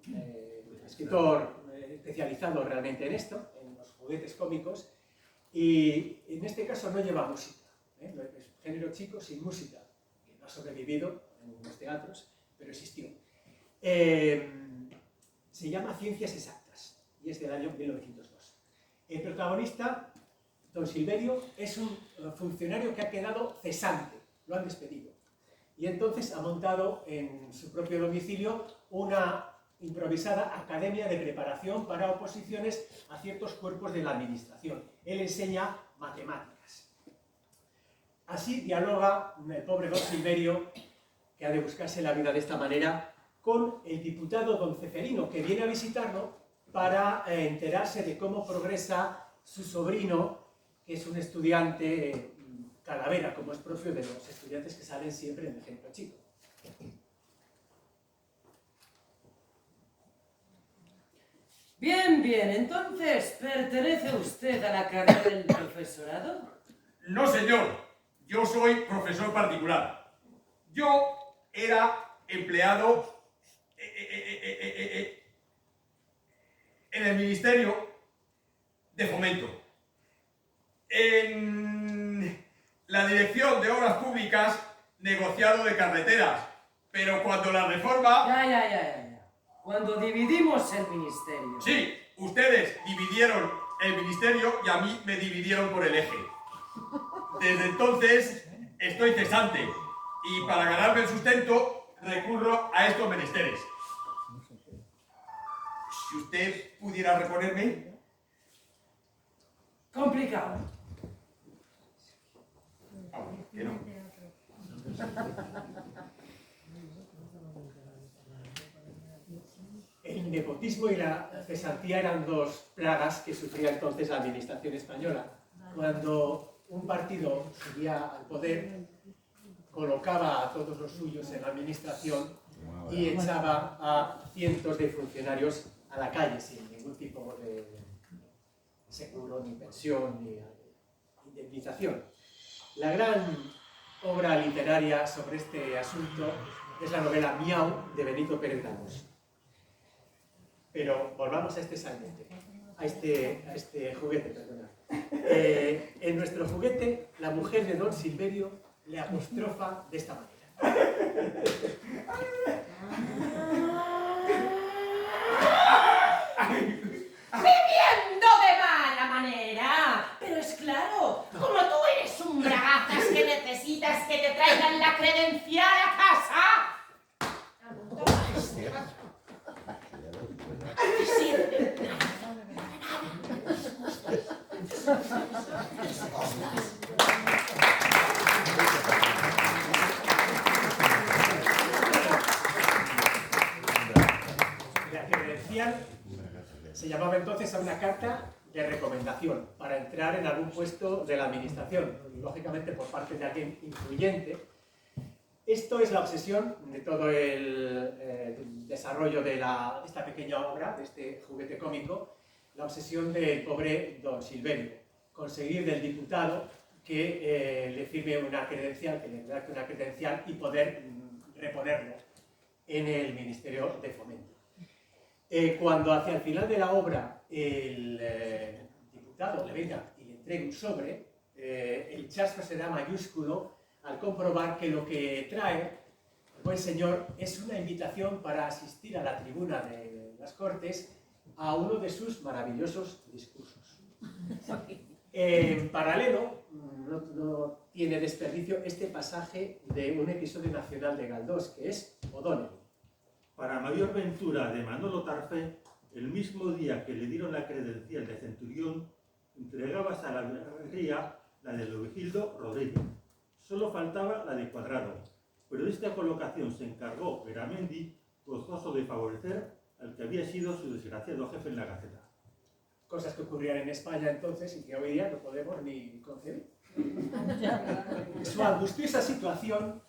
escritor especializado realmente en esto, en los juguetes cómicos, y en este caso no lleva música, es un género chico sin música, que no ha sobrevivido en los teatros, pero existió. Se llama Ciencias Exactas y es del año 1902. El protagonista, don Silverio, es un funcionario que ha quedado cesante, lo han despedido. Y entonces ha montado en su propio domicilio una improvisada academia de preparación para oposiciones a ciertos cuerpos de la administración. Él enseña matemáticas. Así dialoga el pobre don Silverio, que ha de buscarse la vida de esta manera, con el diputado don Ceferino, que viene a visitarlo para enterarse de cómo progresa su sobrino, que es un estudiante calavera, como es propio de los estudiantes que salen siempre en el ejemplo chico. Bien, bien, entonces, ¿pertenece usted a la carrera del profesorado? No, señor. Yo soy profesor particular. Yo era empleado en el Ministerio de Fomento, en la Dirección de Obras Públicas, negociado de carreteras, pero cuando la reforma... Ya. Cuando dividimos el ministerio. Sí, ustedes dividieron el ministerio y a mí me dividieron por el eje. Desde entonces estoy cesante y para ganarme el sustento recurro a estos menesteres. Si usted pudiera reponerme... Complicado. Que no. El nepotismo y la cesantía eran dos plagas que sufría entonces la administración española. Cuando un partido subía al poder, colocaba a todos los suyos en la administración y echaba a cientos de funcionarios a la calle sin ningún tipo de seguro, ni pensión, ni indemnización. La gran obra literaria sobre este asunto es la novela Miau de Benito Pérez Galdós. Pero volvamos a este sainete, a este juguete, perdona. En nuestro juguete, la mujer de Don Silverio le apostrofa de esta manera. ¡Bebiendo de mala manera! Pero es claro, como tú eres un bragazas que necesitas que te traigan la credencial a casa. Toma este. Te sirve. La credencial se llamaba entonces a una carta de recomendación para entrar en algún puesto de la administración, lógicamente por parte de alguien influyente. Esto es la obsesión de todo el desarrollo de esta pequeña obra, de este juguete cómico, la obsesión del pobre Don Silverio, conseguir del diputado que le firme una credencial, que le redacte una credencial y poder reponerlo en el Ministerio de Fomento. Cuando hacia el final de la obra el diputado le venga y le entregue un sobre, el chasco será mayúsculo al comprobar que lo que trae el buen señor es una invitación para asistir a la tribuna de las Cortes a uno de sus maravillosos discursos. En paralelo, no tiene desperdicio este pasaje de un episodio nacional de Galdós, que es O'Donnell. Para mayor ventura de Manolo Tarfe, el mismo día que le dieron la credencial de centurión, entregabas a la herrería la de Leovigildo Rodríguez. Solo faltaba la de Cuadrado, pero de esta colocación se encargó Beramendi, gozoso de favorecer al que había sido su desgraciado jefe en la Gaceta. Cosas que ocurrían en España entonces y que hoy día no podemos ni concebir. Su angustiosa situación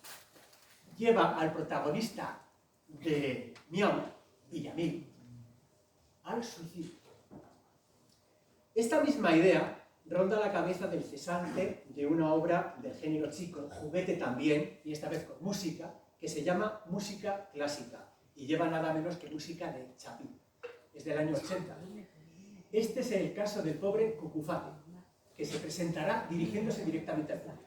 lleva al protagonista de Miau, Villamil, al suicidio. Esta misma idea ronda la cabeza del cesante de una obra del género chico, juguete también, y esta vez con música, que se llama Música Clásica, y lleva nada menos que música de Chapín. Es del año 80. Este es el caso del pobre Cucufate, que se presentará dirigiéndose directamente al público.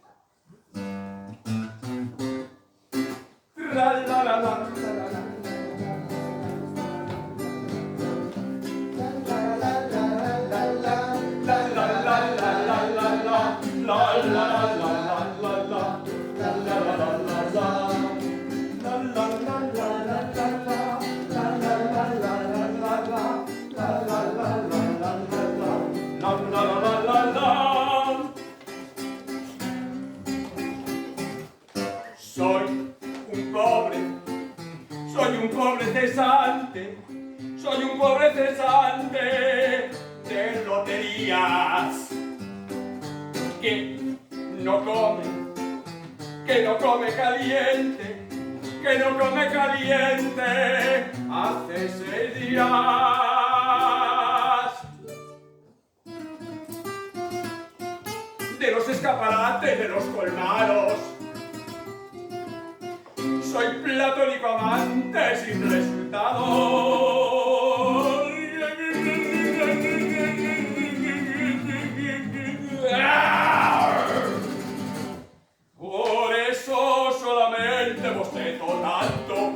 Soy un pobre cesante de loterías que no come caliente, hace 6 días. De los escaparates, de los colmados, soy platónico amante sin resultado. Por eso solamente bostezo tanto.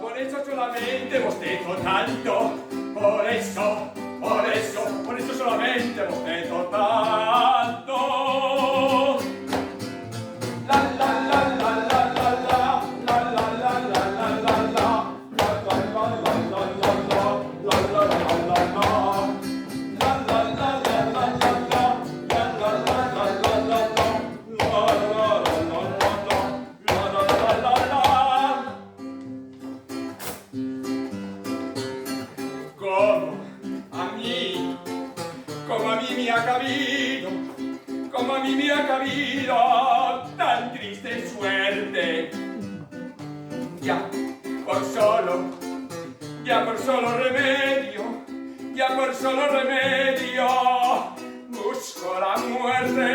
Por eso solamente bostezo tanto. Por eso solamente bostezo tanto. La ya por solo remedio, busco la muerte.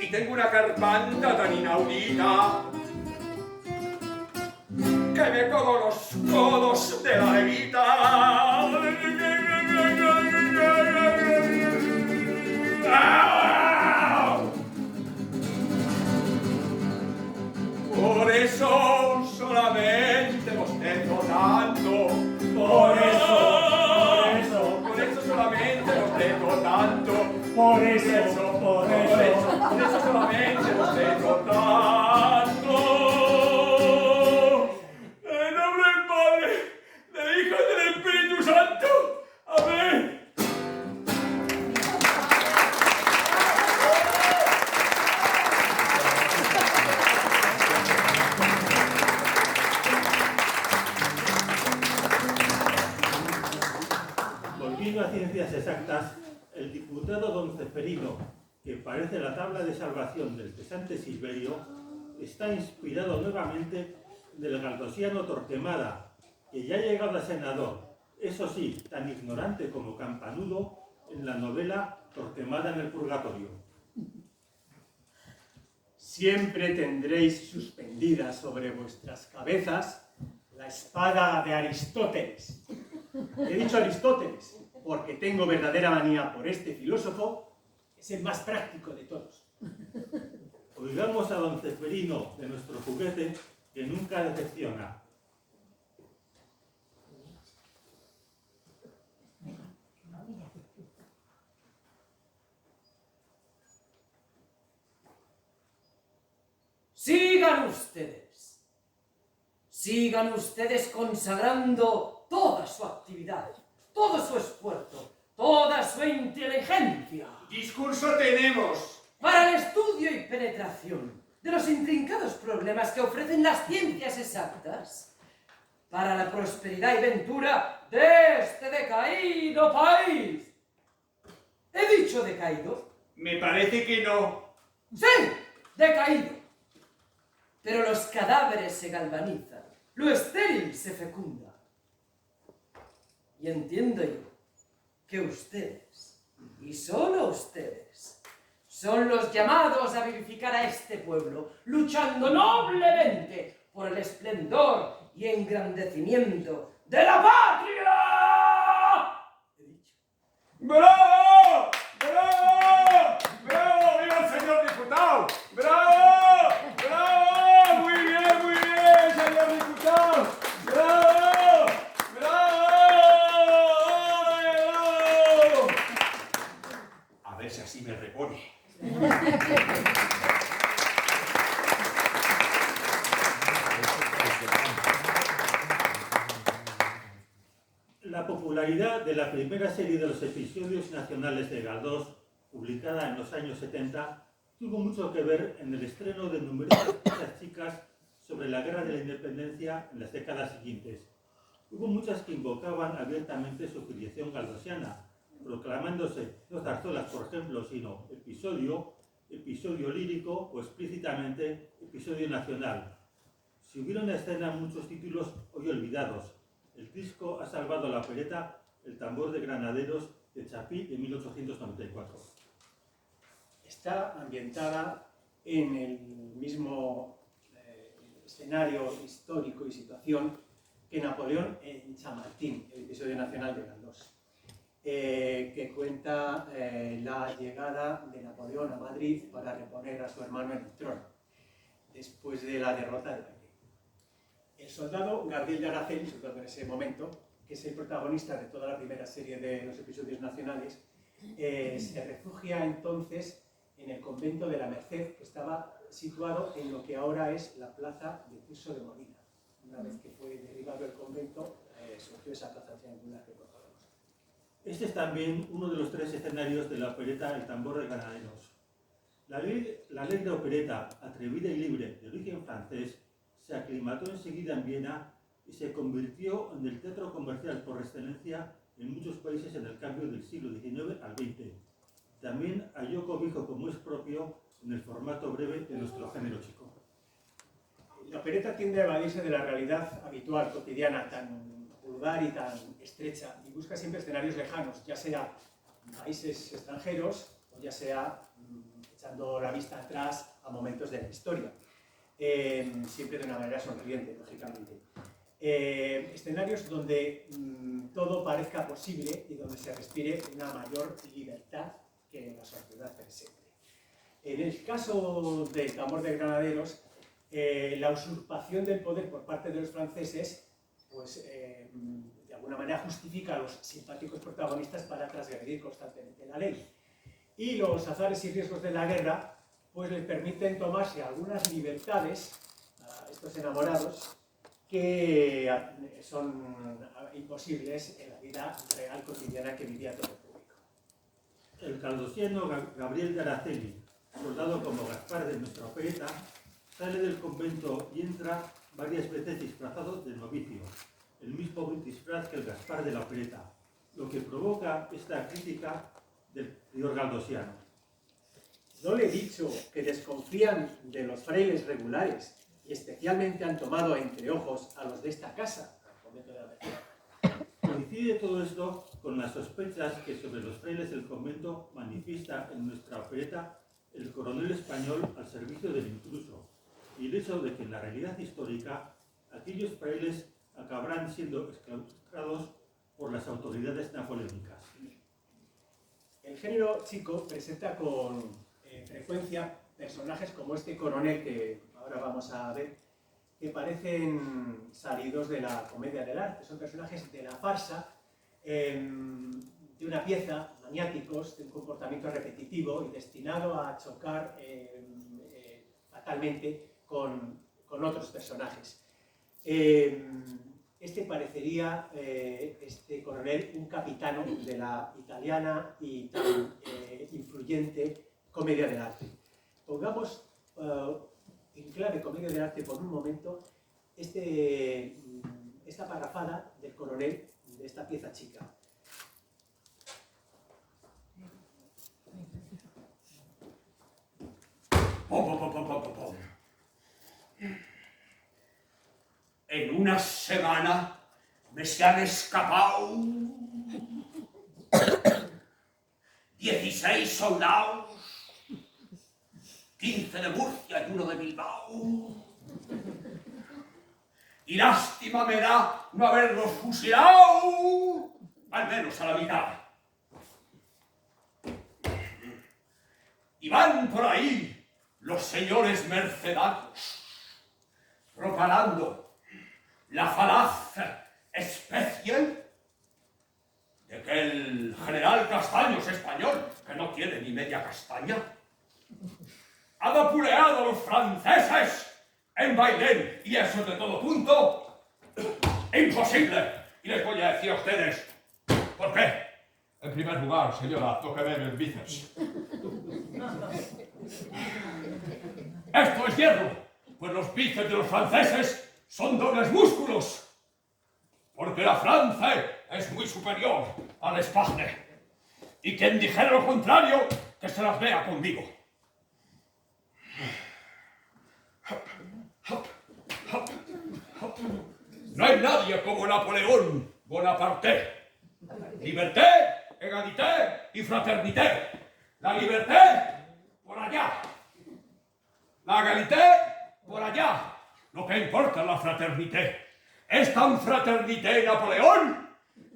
Y tengo una carpanta tan inaudita que me como los codos de la levita. Por eso solamente bostezo tanto. Por eso solamente bostezo tanto. Por eso solamente bostezo tanto. En nombre del Padre, del Hijo y del Espíritu Santo. Amén. Volviendo a ciencias exactas, el diputado don Ceferino, que parece la tabla de salvación del cesante Silverio, está inspirado nuevamente del galdosiano Torquemada, que ya ha llegado a senador, eso sí, tan ignorante como campanudo, en la novela Torquemada en el Purgatorio. Siempre tendréis suspendida sobre vuestras cabezas la espada de Aristóteles. He dicho Aristóteles porque tengo verdadera manía por este filósofo, que es el más práctico de todos. Oigamos a don Ceferino de nuestro juguete, que nunca decepciona. Sigan ustedes consagrando toda su actividad, todo su esfuerzo, toda su inteligencia. Discurso tenemos. Para el estudio y penetración de los intrincados problemas que ofrecen las ciencias exactas, para la prosperidad y ventura de este decaído país. ¿He dicho decaído? Me parece que no. Sí, decaído. Pero los cadáveres se galvanizan, lo estéril se fecunda. Y entiendo yo que ustedes, y solo ustedes, son los llamados a vivificar a este pueblo, luchando noblemente por el esplendor y engrandecimiento de la patria. He dicho. ¡Bravo! ¡Bravo! ¡Bravo! ¡Viva el señor diputado! ¡Bravo! ¡Bravo! ¡Muy bien, señor diputado! ¡Bravo! ¡Bravo! A ver si así me repone. La popularidad de la primera serie de los episodios nacionales de Galdós, publicada en los años 70, tuvo mucho que ver en el estreno de numerosas piezas chicas sobre la guerra de la independencia en las décadas siguientes. Hubo muchas que invocaban abiertamente su filiación galdosiana, proclamándose no zarzuelas, por ejemplo, sino episodio lírico o explícitamente episodio nacional. Si hubiera en escena muchos títulos hoy olvidados. El disco ha salvado la opereta El tambor de granaderos de Chapí de 1894. Está ambientada en el mismo escenario histórico y situación que Napoleón en Chamartín, el episodio nacional de Galdós, que cuenta la llegada de Napoleón a Madrid para reponer a su hermano en el trono, después de la derrota de Bailén. El soldado Gabriel de Araceli, soldado en ese momento, que es el protagonista de toda la primera serie de los episodios nacionales, se refugia entonces en el convento de la Merced, que estaba situado en lo que ahora es la plaza de Tirso de Molina. Una vez que fue derribado el convento, surgió esa plaza triangular que conocemos. Este es también uno de los tres escenarios de la opereta El tambor de granaderos. La alegre opereta, atrevida y libre, de origen francés, se aclimató enseguida en Viena y se convirtió en el teatro comercial por excelencia en muchos países en el cambio del siglo XIX al XX. También halló cobijo como es propio en el formato breve de nuestro género chico. La opereta tiende a evadirse de la realidad habitual, cotidiana, tan vulgar y tan estrecha, y busca siempre escenarios lejanos, ya sea países extranjeros o ya sea echando la vista atrás a momentos de la historia, siempre de una manera sonriente, lógicamente. Escenarios donde todo parezca posible y donde se respire una mayor libertad que en la sociedad presente. En el caso del Tambor de Granaderos, la usurpación del poder por parte de los franceses, pues de alguna manera justifica a los simpáticos protagonistas para transgredir constantemente la ley. Y los azares y riesgos de la guerra, pues les permiten tomarse algunas libertades a estos enamorados que son imposibles en la vida real cotidiana que vivía todo el público. El caldosiano Gabriel de Araceli, soldado como Gaspar de nuestra opereta, sale del convento y entra varias veces disfrazado de novicio, el mismo disfraz que el Gaspar de la opereta, lo que provoca esta crítica del prior galdosiano. ¿No le he dicho que desconfían de los frailes regulares y especialmente han tomado entre ojos a los de esta casa, al convento de la Merced? Coincide todo esto con las sospechas que sobre los frailes del convento manifiesta en nuestra opereta el coronel español al servicio del intruso, y el hecho de que en la realidad histórica aquellos frailes acabarán siendo exclaustrados por las autoridades napoleónicas. El género chico presenta con frecuencia personajes como este coronel que ahora vamos a ver, que parecen salidos de la comedia del arte. Son personajes de la farsa, de una pieza, maniáticos, de un comportamiento repetitivo y destinado a chocar fatalmente con otros personajes. Este parecería, este coronel, un capitano de la italiana y tan influyente comedia del arte. Pongamos en clave comedia del arte por un momento esta parrafada del coronel de esta pieza chica. En una semana me se han escapado 16 soldados, 15 de Murcia y 1 de Bilbao. Y lástima me da no haberlos fusilado, al menos a la mitad. Y van por ahí los señores mercenarios, propagando la falaz especie de que el general Castaño es español, que no tiene ni media castaña, ha vapuleado a los franceses en Bailén, y eso es de todo punto imposible. Y les voy a decir a ustedes por qué. En primer lugar, señora, tóqueme el bíceps. Esto es hierro, pues los bíceps de los franceses son dobles músculos, porque la Francia es muy superior al Espagne. Y quien dijera lo contrario, que se las vea conmigo. No hay nadie como Napoleón Bonaparte. Liberté, égalité y fraternité. La liberté, por allá. La égalité, por allá. Lo que importa es la fraternité. Es tan fraternité Napoleón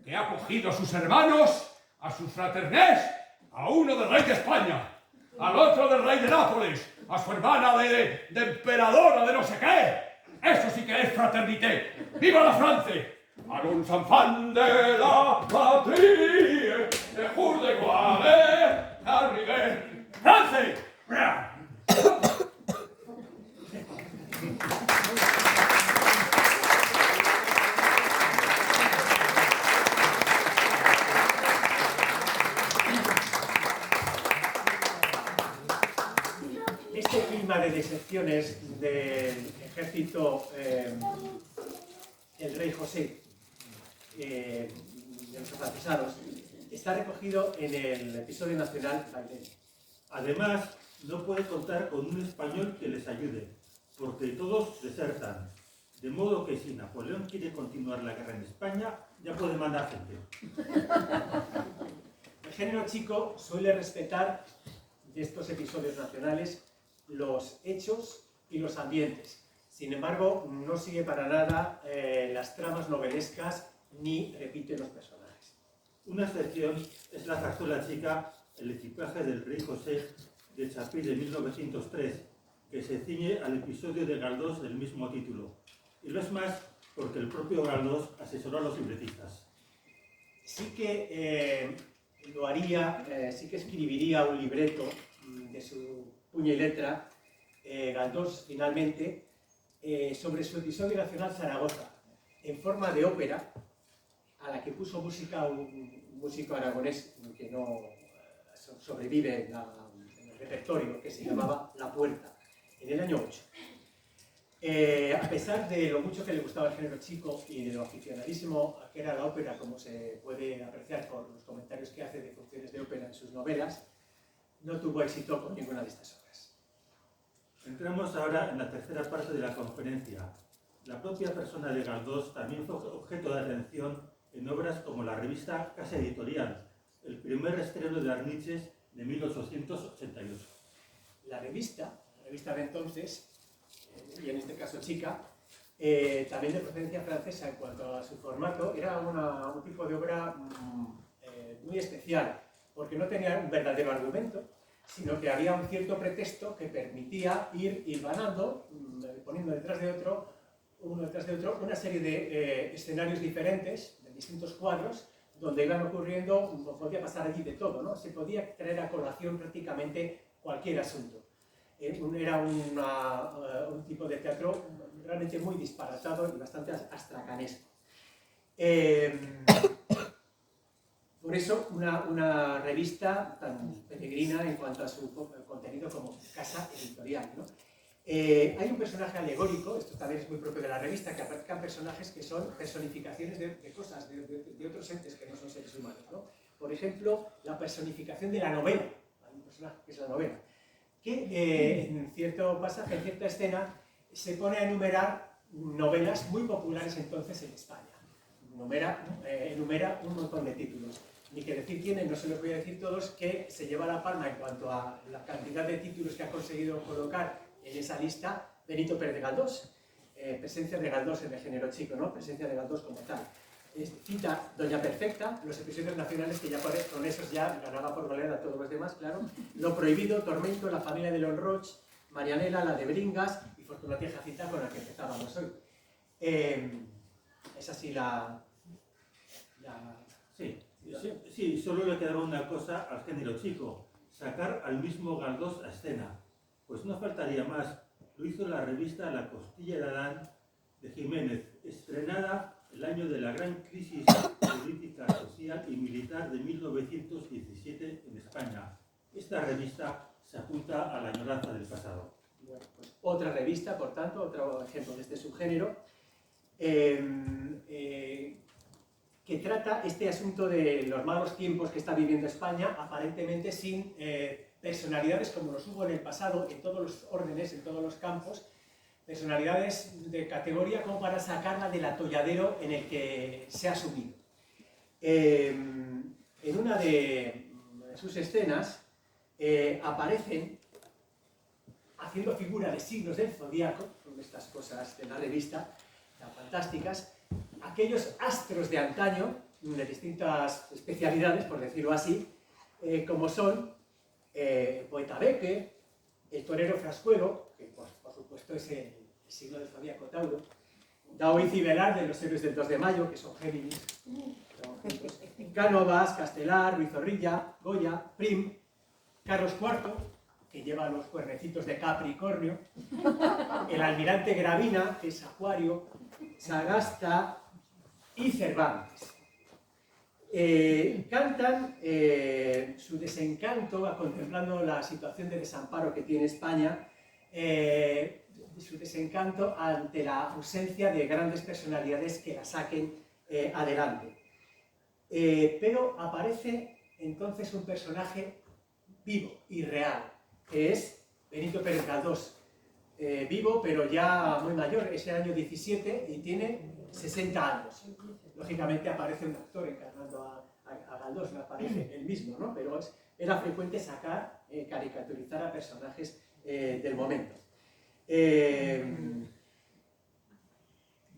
que ha cogido a sus hermanos, a sus fraternés, a uno del rey de España, al otro del rey de Nápoles, a su hermana de emperadora de no sé qué. Eso sí que es fraternité. ¡Viva la Francia! A los enfants de la patrie, de jour de gloire, arrivé. ¡Francia! Este clima de deserciones del ejército del rey José, de los afrancesados, está recogido en el episodio nacional Bailén. Además, no puede contar con un español que les ayude, porque todos desertan. De modo que si Napoleón quiere continuar la guerra en España, ya puede mandar gente. El género chico suele respetar de estos episodios nacionales los hechos y los ambientes. Sin embargo, no sigue para nada las tramas novelescas ni repite los personajes. Una excepción es la zarzuela chica, el equipaje del rey José de Chapí de 1903, que se ciñe al episodio de Galdós del mismo título. Y lo es más porque el propio Galdós asesoró a los libretistas. Sí que lo haría, sí que escribiría un libreto de su puño y letra, Galdós finalmente, sobre su episodio nacional Zaragoza, en forma de ópera, a la que puso música un músico aragonés que no sobrevive en el repertorio, que se llamaba La Puerta, en el año 8. A pesar de lo mucho que le gustaba el género chico y de lo aficionadísimo que era la ópera, como se puede apreciar por los comentarios que hace de funciones de ópera en sus novelas, no tuvo éxito con ninguna de estas obras. Entramos ahora en la tercera parte de la conferencia. La propia persona de Galdós también fue objeto de atención en obras como la revista Casa Editorial, el primer estreno de Arniches de 1888. La revista de entonces, y en este caso chica, también de procedencia francesa en cuanto a su formato, era un tipo de obra muy especial, porque no tenía un verdadero argumento, sino que había un cierto pretexto que permitía ir hilvanando, poniendo uno detrás de otro, una serie de escenarios diferentes, de distintos cuadros, donde iban ocurriendo, podía pasar allí de todo, ¿no? Se podía traer a colación prácticamente cualquier asunto. Era un tipo de teatro realmente muy disparatado y bastante astracanesco. Por eso, una revista tan peregrina en cuanto a su contenido como Casa Editorial, ¿no? Hay un personaje alegórico, esto también es muy propio de la revista, que aparezcan personajes que son personificaciones de cosas, de otros entes que no son seres humanos, ¿no? Por ejemplo, la personificación de la novela, hay un personaje que es la novela, que en cierto pasaje, en cierta escena, se pone a enumerar novelas muy populares entonces en España. Enumera un montón de títulos. Ni que decir tiene, no se los voy a decir todos, que se lleva la palma en cuanto a la cantidad de títulos que ha conseguido colocar en esa lista Benito Pérez de Galdós. Presencia de Galdós en el género chico, ¿no? Presencia de Galdós como tal. Cita Doña Perfecta, los episodios nacionales que ya con esos ya ganaba por goleada a todos los demás, claro. Lo Prohibido, Tormento, La Familia de León Roch, Marianela, La de Bringas y Fortunata Jacinta, con la que empezábamos hoy. Es así Sí, solo le quedaba una cosa al género chico, sacar al mismo Galdós a escena. Pues no faltaría más, lo hizo la revista La Costilla de Adán de Jiménez, estrenada el año de la gran crisis política, social y militar de 1917 en España. Esta revista se apunta a la añoranza del pasado. Bueno, pues otra revista, por tanto, otro ejemplo de este subgénero, que trata este asunto de los malos tiempos que está viviendo España, aparentemente sin personalidades como los hubo en el pasado, en todos los órdenes, en todos los campos, personalidades de categoría como para sacarla del atolladero en el que se ha sumido. En una de sus escenas aparecen, haciendo figura de signos del zodíaco, son estas cosas de la revista, tan fantásticas, aquellos astros de antaño, de distintas especialidades, por decirlo así, como son el poeta Beque, el torero Frascuelo, que por supuesto es el signo del zodíaco Tauro, Daoiz y Velar, de los héroes del 2 de mayo, que son Géminis, Cánovas, Castelar, Ruiz Zorrilla, Goya, Prim, Carlos IV, que lleva los cuernecitos de Capricornio, el almirante Gravina, que es Acuario, Sagasta y Cervantes. Cantan su desencanto contemplando la situación de desamparo que tiene España, su desencanto ante la ausencia de grandes personalidades que la saquen adelante. Pero aparece entonces un personaje vivo y real, que es Benito Pérez Galdós, vivo, pero ya muy mayor, ese año 17, y tiene 60 años. Lógicamente aparece un actor encarnando a Galdós, no aparece él mismo, ¿no? Pero era frecuente sacar, caricaturizar a personajes del momento.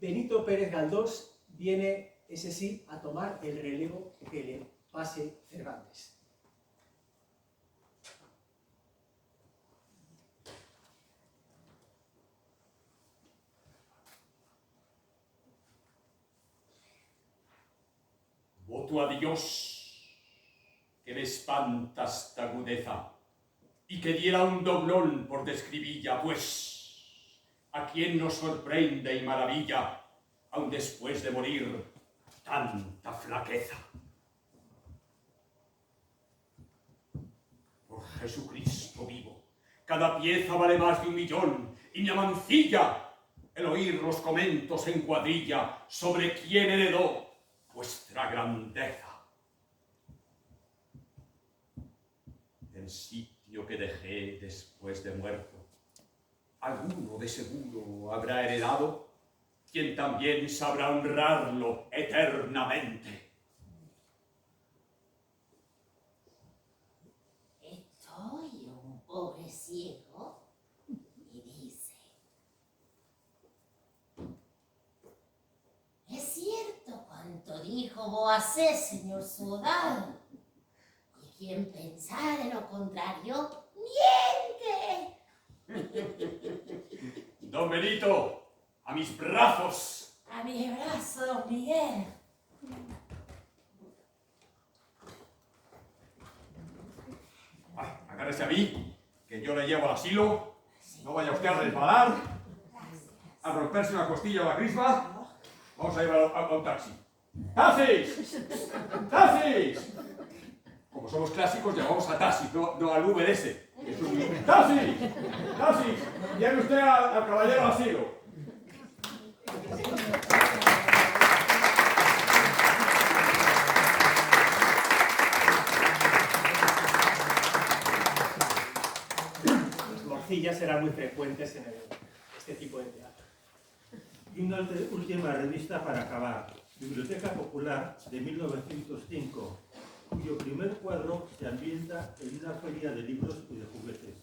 Benito Pérez Galdós viene, ese sí, a tomar el relevo que le pase Cervantes. Voto a Dios que me espanta esta agudeza y que diera un doblón por describilla, pues a quien nos sorprende y maravilla, aun después de morir, tanta flaqueza. Por Jesucristo vivo, cada pieza vale más de 1.000.000 y me amancilla el oír los comentos en cuadrilla sobre quién heredó vuestra grandeza. El sitio que dejé después de muerto, alguno de seguro habrá heredado, quien también sabrá honrarlo eternamente. Estoy un pobre ciego y dice: es cierto cuanto dijo Boacé, señor soldado, y quien pensare lo contrario, miente. Don Benito, a mis brazos. A mi brazo, don Miguel. Ay, agárrese a mí, que yo le llevo al asilo. No vaya usted a resbalar, a romperse una costilla o la crisma. Vamos a llevarlo a un taxi. ¡Taxis! ¡Taxis! Como somos clásicos, llamamos a taxis, no al VDS. Es un... ¡Taxis! ¡Taxis! Lleve usted al caballero al asilo. Las morcillas eran muy frecuentes en este tipo de teatro. Y una última revista para acabar, Biblioteca Popular de 1905, cuyo primer cuadro se ambienta en una feria de libros y de juguetes.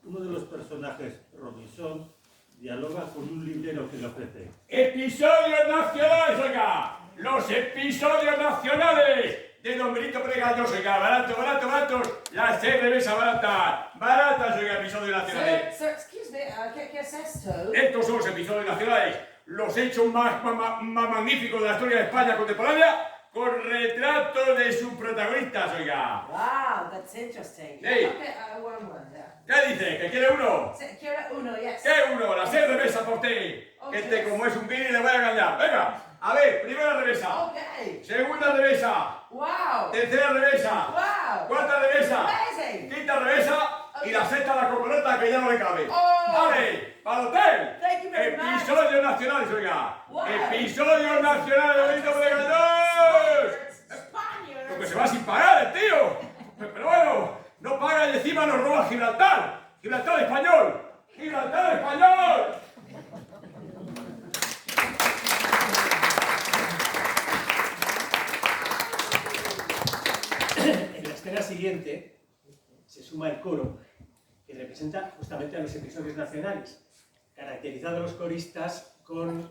Uno de los personajes, Robinson, dialoga con un librero que le ofrece: ¡Episodios nacionales, oiga! ¡Los episodios nacionales! De Don Benito Pérez Galdós, oiga, baratos, las cervezas baratas, oiga, episodios nacionales. Sir, excuse me, ¿qué es esto? Estos son los episodios nacionales, los hechos más magníficos de la historia de España contemporánea, con retratos de sus protagonistas, oiga. Wow, that's interesting. Sí. Okay, one, yeah. ¿Qué dice? ¿Que quiere uno? Quiero uno, yes. ¿Qué uno? La cerveza por usted. Okay. Este, como es un guiri, le voy a engañar. Venga, a ver, primera revesa. Okay. Segunda revesa. Wow. Tercera revesa. Wow. Cuarta revesa. Amazing. Quinta revesa. Y la sexta la coconota que ya no le cabe. Oh. ¡Vale! ¡Para el hotel! Thank you very much. Episodios nacionales, oiga. Wow. Episodios nacionales de Benito Pérez Galdós. Spaniards. Lo que se va sin pagar el tío. Pero bueno, no paga y encima nos roba Gibraltar. Gibraltar español. Gibraltar español. En la escena siguiente se suma el coro, que representa justamente a los episodios nacionales, caracterizados los coristas con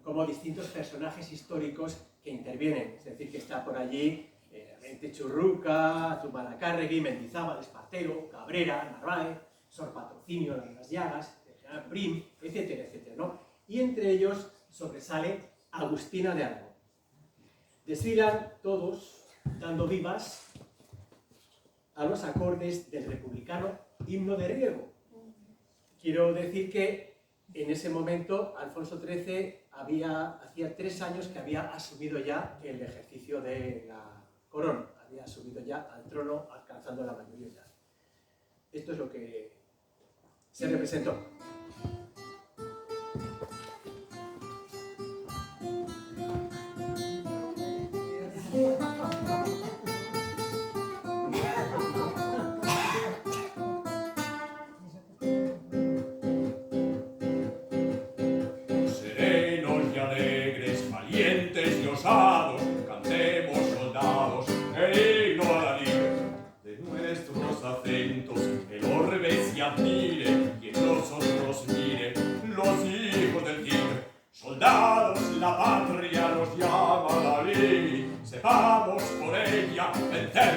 como distintos personajes históricos que intervienen. Es decir, que está por allí Churruca, Zumalacárregui, Mendizábal, Espartero, Cabrera, Narváez, Sor Patrocinio, Las Llagas, Prim, etcétera, etcétera, ¿no? Y entre ellos sobresale Agustina de Aragón. Desfilan todos dando vivas a los acordes del republicano Himno de Riego. Quiero decir que en ese momento Alfonso XIII hacía 3 años que había asumido ya el ejercicio de la corona, había subido ya al trono alcanzando la mayoría de edad. Esto es lo que se representó.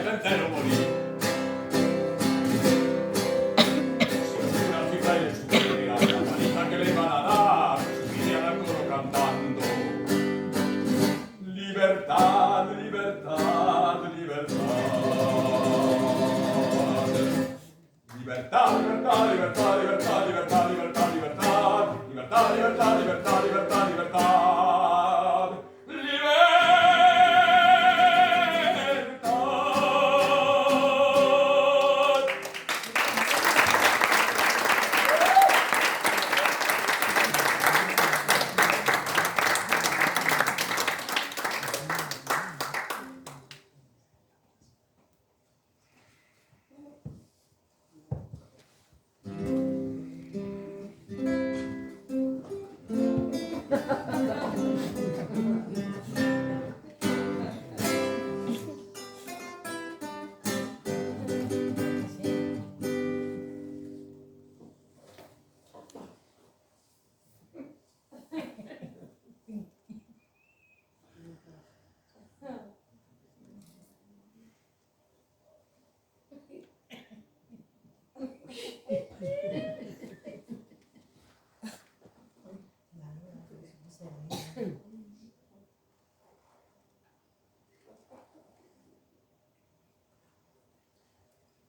tercero morir. Una cifra y el superior, la paliza que le van a dar, subirían al coro cantando. Libertad, libertad, libertad. Libertad, libertad, libertad, libertad, libertad, libertad, libertad. Libertad, libertad, libertad, libertad, libertad.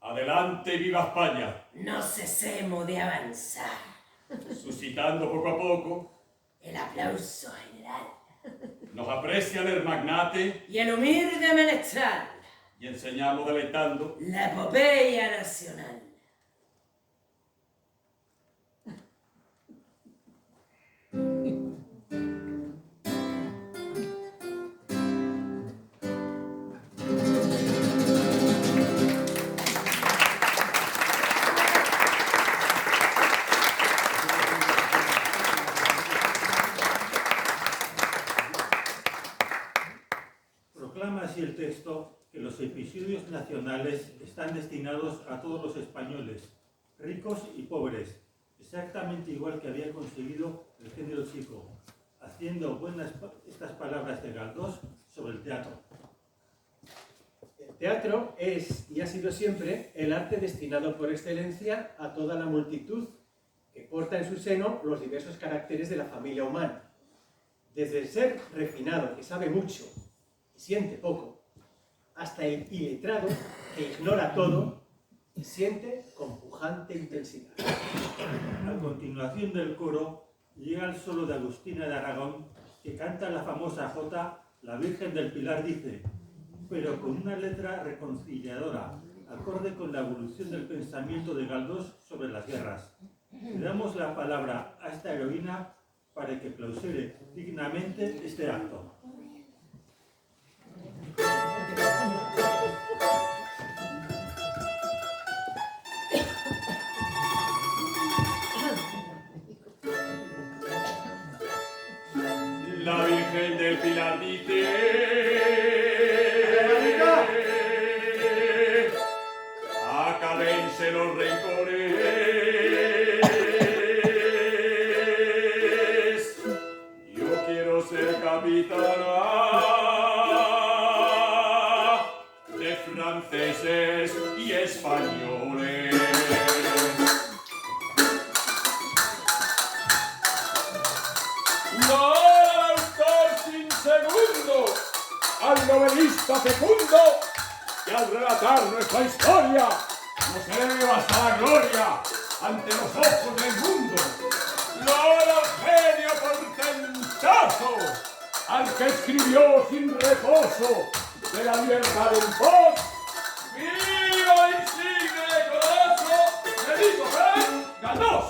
Adelante, viva España, No cesemos de avanzar. suscitando poco a poco, El aplauso general. nos aprecia el magnate Y el humilde menestral. y enseñamos deleitando La epopeya nacional. Proclama así el texto que los episodios nacionales están destinados a todos los españoles, ricos y pobres, exactamente igual que había conseguido el género chico, haciendo buenas estas palabras de Galdós sobre el teatro. El teatro es y ha sido siempre el arte destinado por excelencia a toda la multitud que porta en su seno los diversos caracteres de la familia humana. Desde el ser refinado que sabe mucho y siente poco, hasta el iletrado que ignora todo y siente con pujante intensidad. A continuación del coro llega el solo de Agustina de Aragón, que canta la famosa jota La Virgen del Pilar dice, pero con una letra reconciliadora, acorde con la evolución del pensamiento de Galdós sobre las guerras. Le damos la palabra a esta heroína para que clausure dignamente este acto. la Virgen del Pilar dice. Acabense los rencores. Yo quiero ser capitana de franceses y españoles. No al autor sin segundo, al novelista fecundo, que al relatar nuestra historia nos eleva hasta la gloria ante los ojos del mundo. No al genio portentoso, al que escribió sin reposo de la libertad en pos. ¡Viva insigne coloso! ¡Benito Fran Galdós!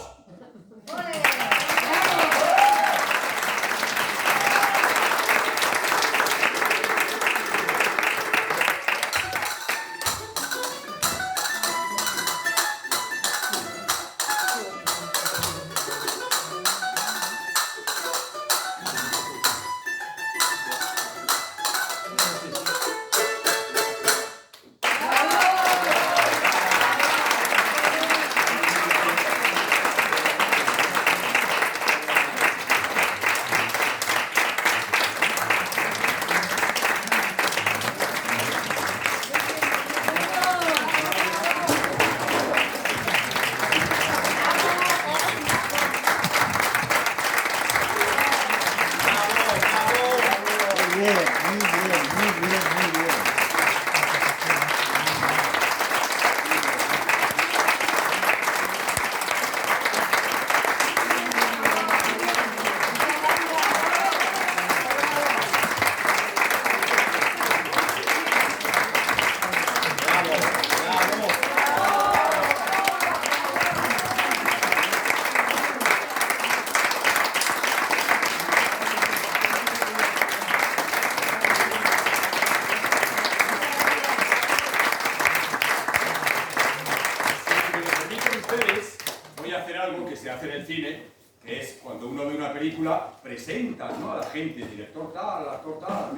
hacer algo que se hace en el cine, que es cuando uno ve una película, presenta, ¿no?, a la gente, director tal, actor tal,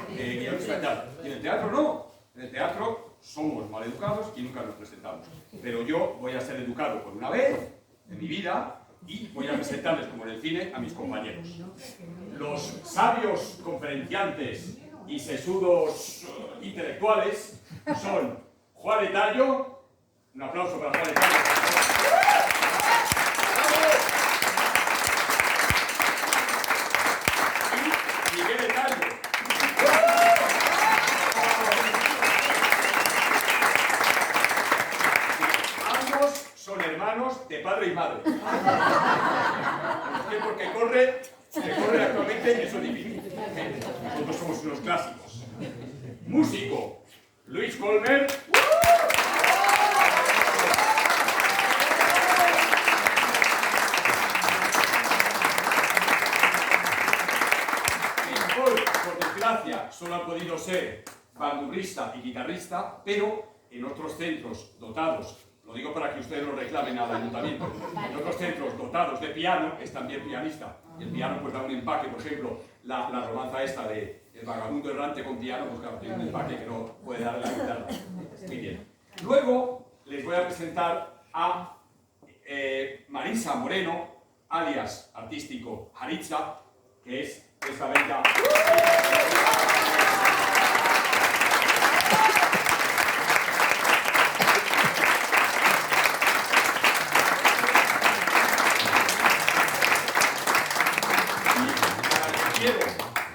guionista tal. Y en el teatro no. En el teatro somos maleducados y nunca nos presentamos. Pero yo voy a ser educado por una vez en mi vida y voy a presentarles, como en el cine, a mis compañeros. Los sabios conferenciantes y sesudos intelectuales son Juan Etayo. Un aplauso para Juan Etayo. Y Miguel Etayo. Ambos son hermanos de padre y madre. ¿Por qué? Porque corre actualmente, eso es difícil. Nosotros somos unos clásicos. Músico, Luis Colmer. Por desgracia, solo ha podido ser bandurrista y guitarrista, pero en otros centros dotados, lo digo para que ustedes lo reclamen al ayuntamiento, en otros centros dotados de piano es también pianista. Y el piano pues da un empaque, por ejemplo, la romanza esta de El vagabundo errante con piano, pues claro, tiene un empaque que no puede darle la guitarra. Muy bien. Luego les voy a presentar a Marisa Moreno, alias artístico Haritza, que es esta bella... Quiero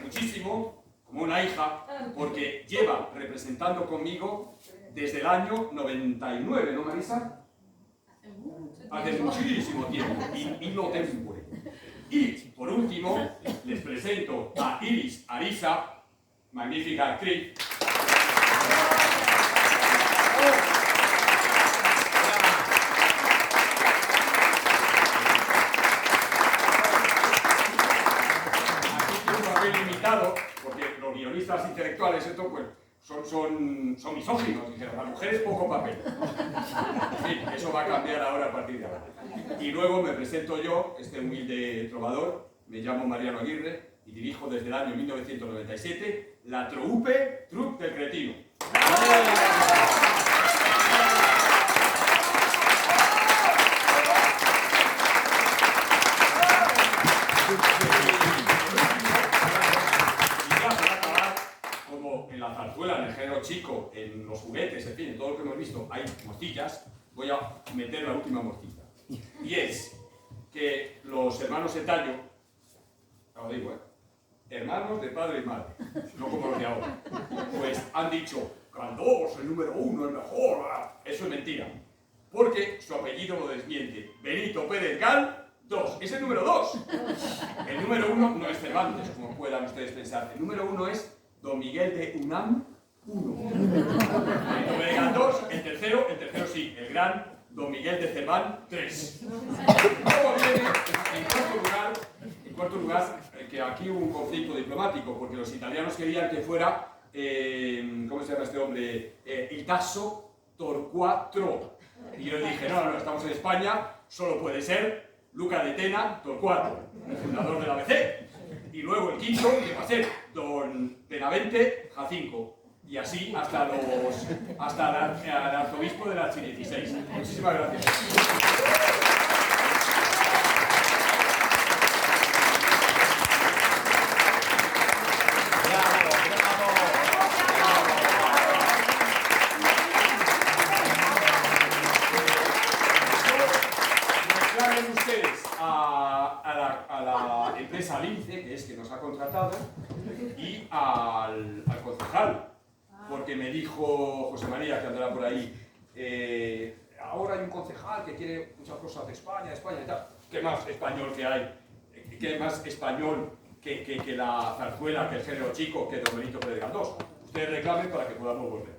muchísimo, como una hija, porque lleva representando conmigo desde el año 99, ¿no, Marisa? Hace muchísimo tiempo, y no tempo. Y, por último, les presento a Iris Ariza, magnífica actriz. Porque los guionistas intelectuales, esto, pues, son misóginos, dijeron, las mujeres poco papel. En fin, eso va a cambiar ahora a partir de ahora. Y luego me presento yo, este humilde trovador, me llamo Mariano Aguirre y dirijo desde el año 1997 la Troupe del Cretino. En la zarzuela, en el género chico, en los juguetes, en fin, en todo lo que hemos visto, hay morcillas, voy a meter la última morcilla. Y es que los hermanos Etayo, lo digo, hermanos de padre y madre, no como los de ahora, pues han dicho, Galdós, el número 1, el mejor, eso es mentira, porque su apellido lo desmiente. Benito Pérez Gal, 2, es el número 2. El número 1 no es Cervantes, como puedan ustedes pensar, el número 1 es Don Miguel de Unam, 1. Benito Pérez Gal, 2, el tercero sí, el gran Don Miguel de Cerván, 3. Luego viene, en cuarto lugar, que aquí hubo un conflicto diplomático, porque los italianos querían que fuera, ¿cómo se llama este hombre? Il Tasso Torquato. Y yo le dije, no, estamos en España, solo puede ser Luca de Tena Torquato, el fundador de la ABC. Y luego el quinto, que va a ser Don Benavente Jacinco. Y así hasta el arzobispo de la Archidiócesis. Muchísimas gracias. Reclamen ustedes a la empresa Lince, que es que nos ha contratado, y al concejal. Porque me dijo José María, que andará por ahí, ahora hay un concejal que quiere muchas cosas de España y tal. ¿Qué más español que hay? ¿Qué más español que la zarzuela, que el género chico, que Don Benito Pérez Galdós? Ustedes reclamen para que podamos volver.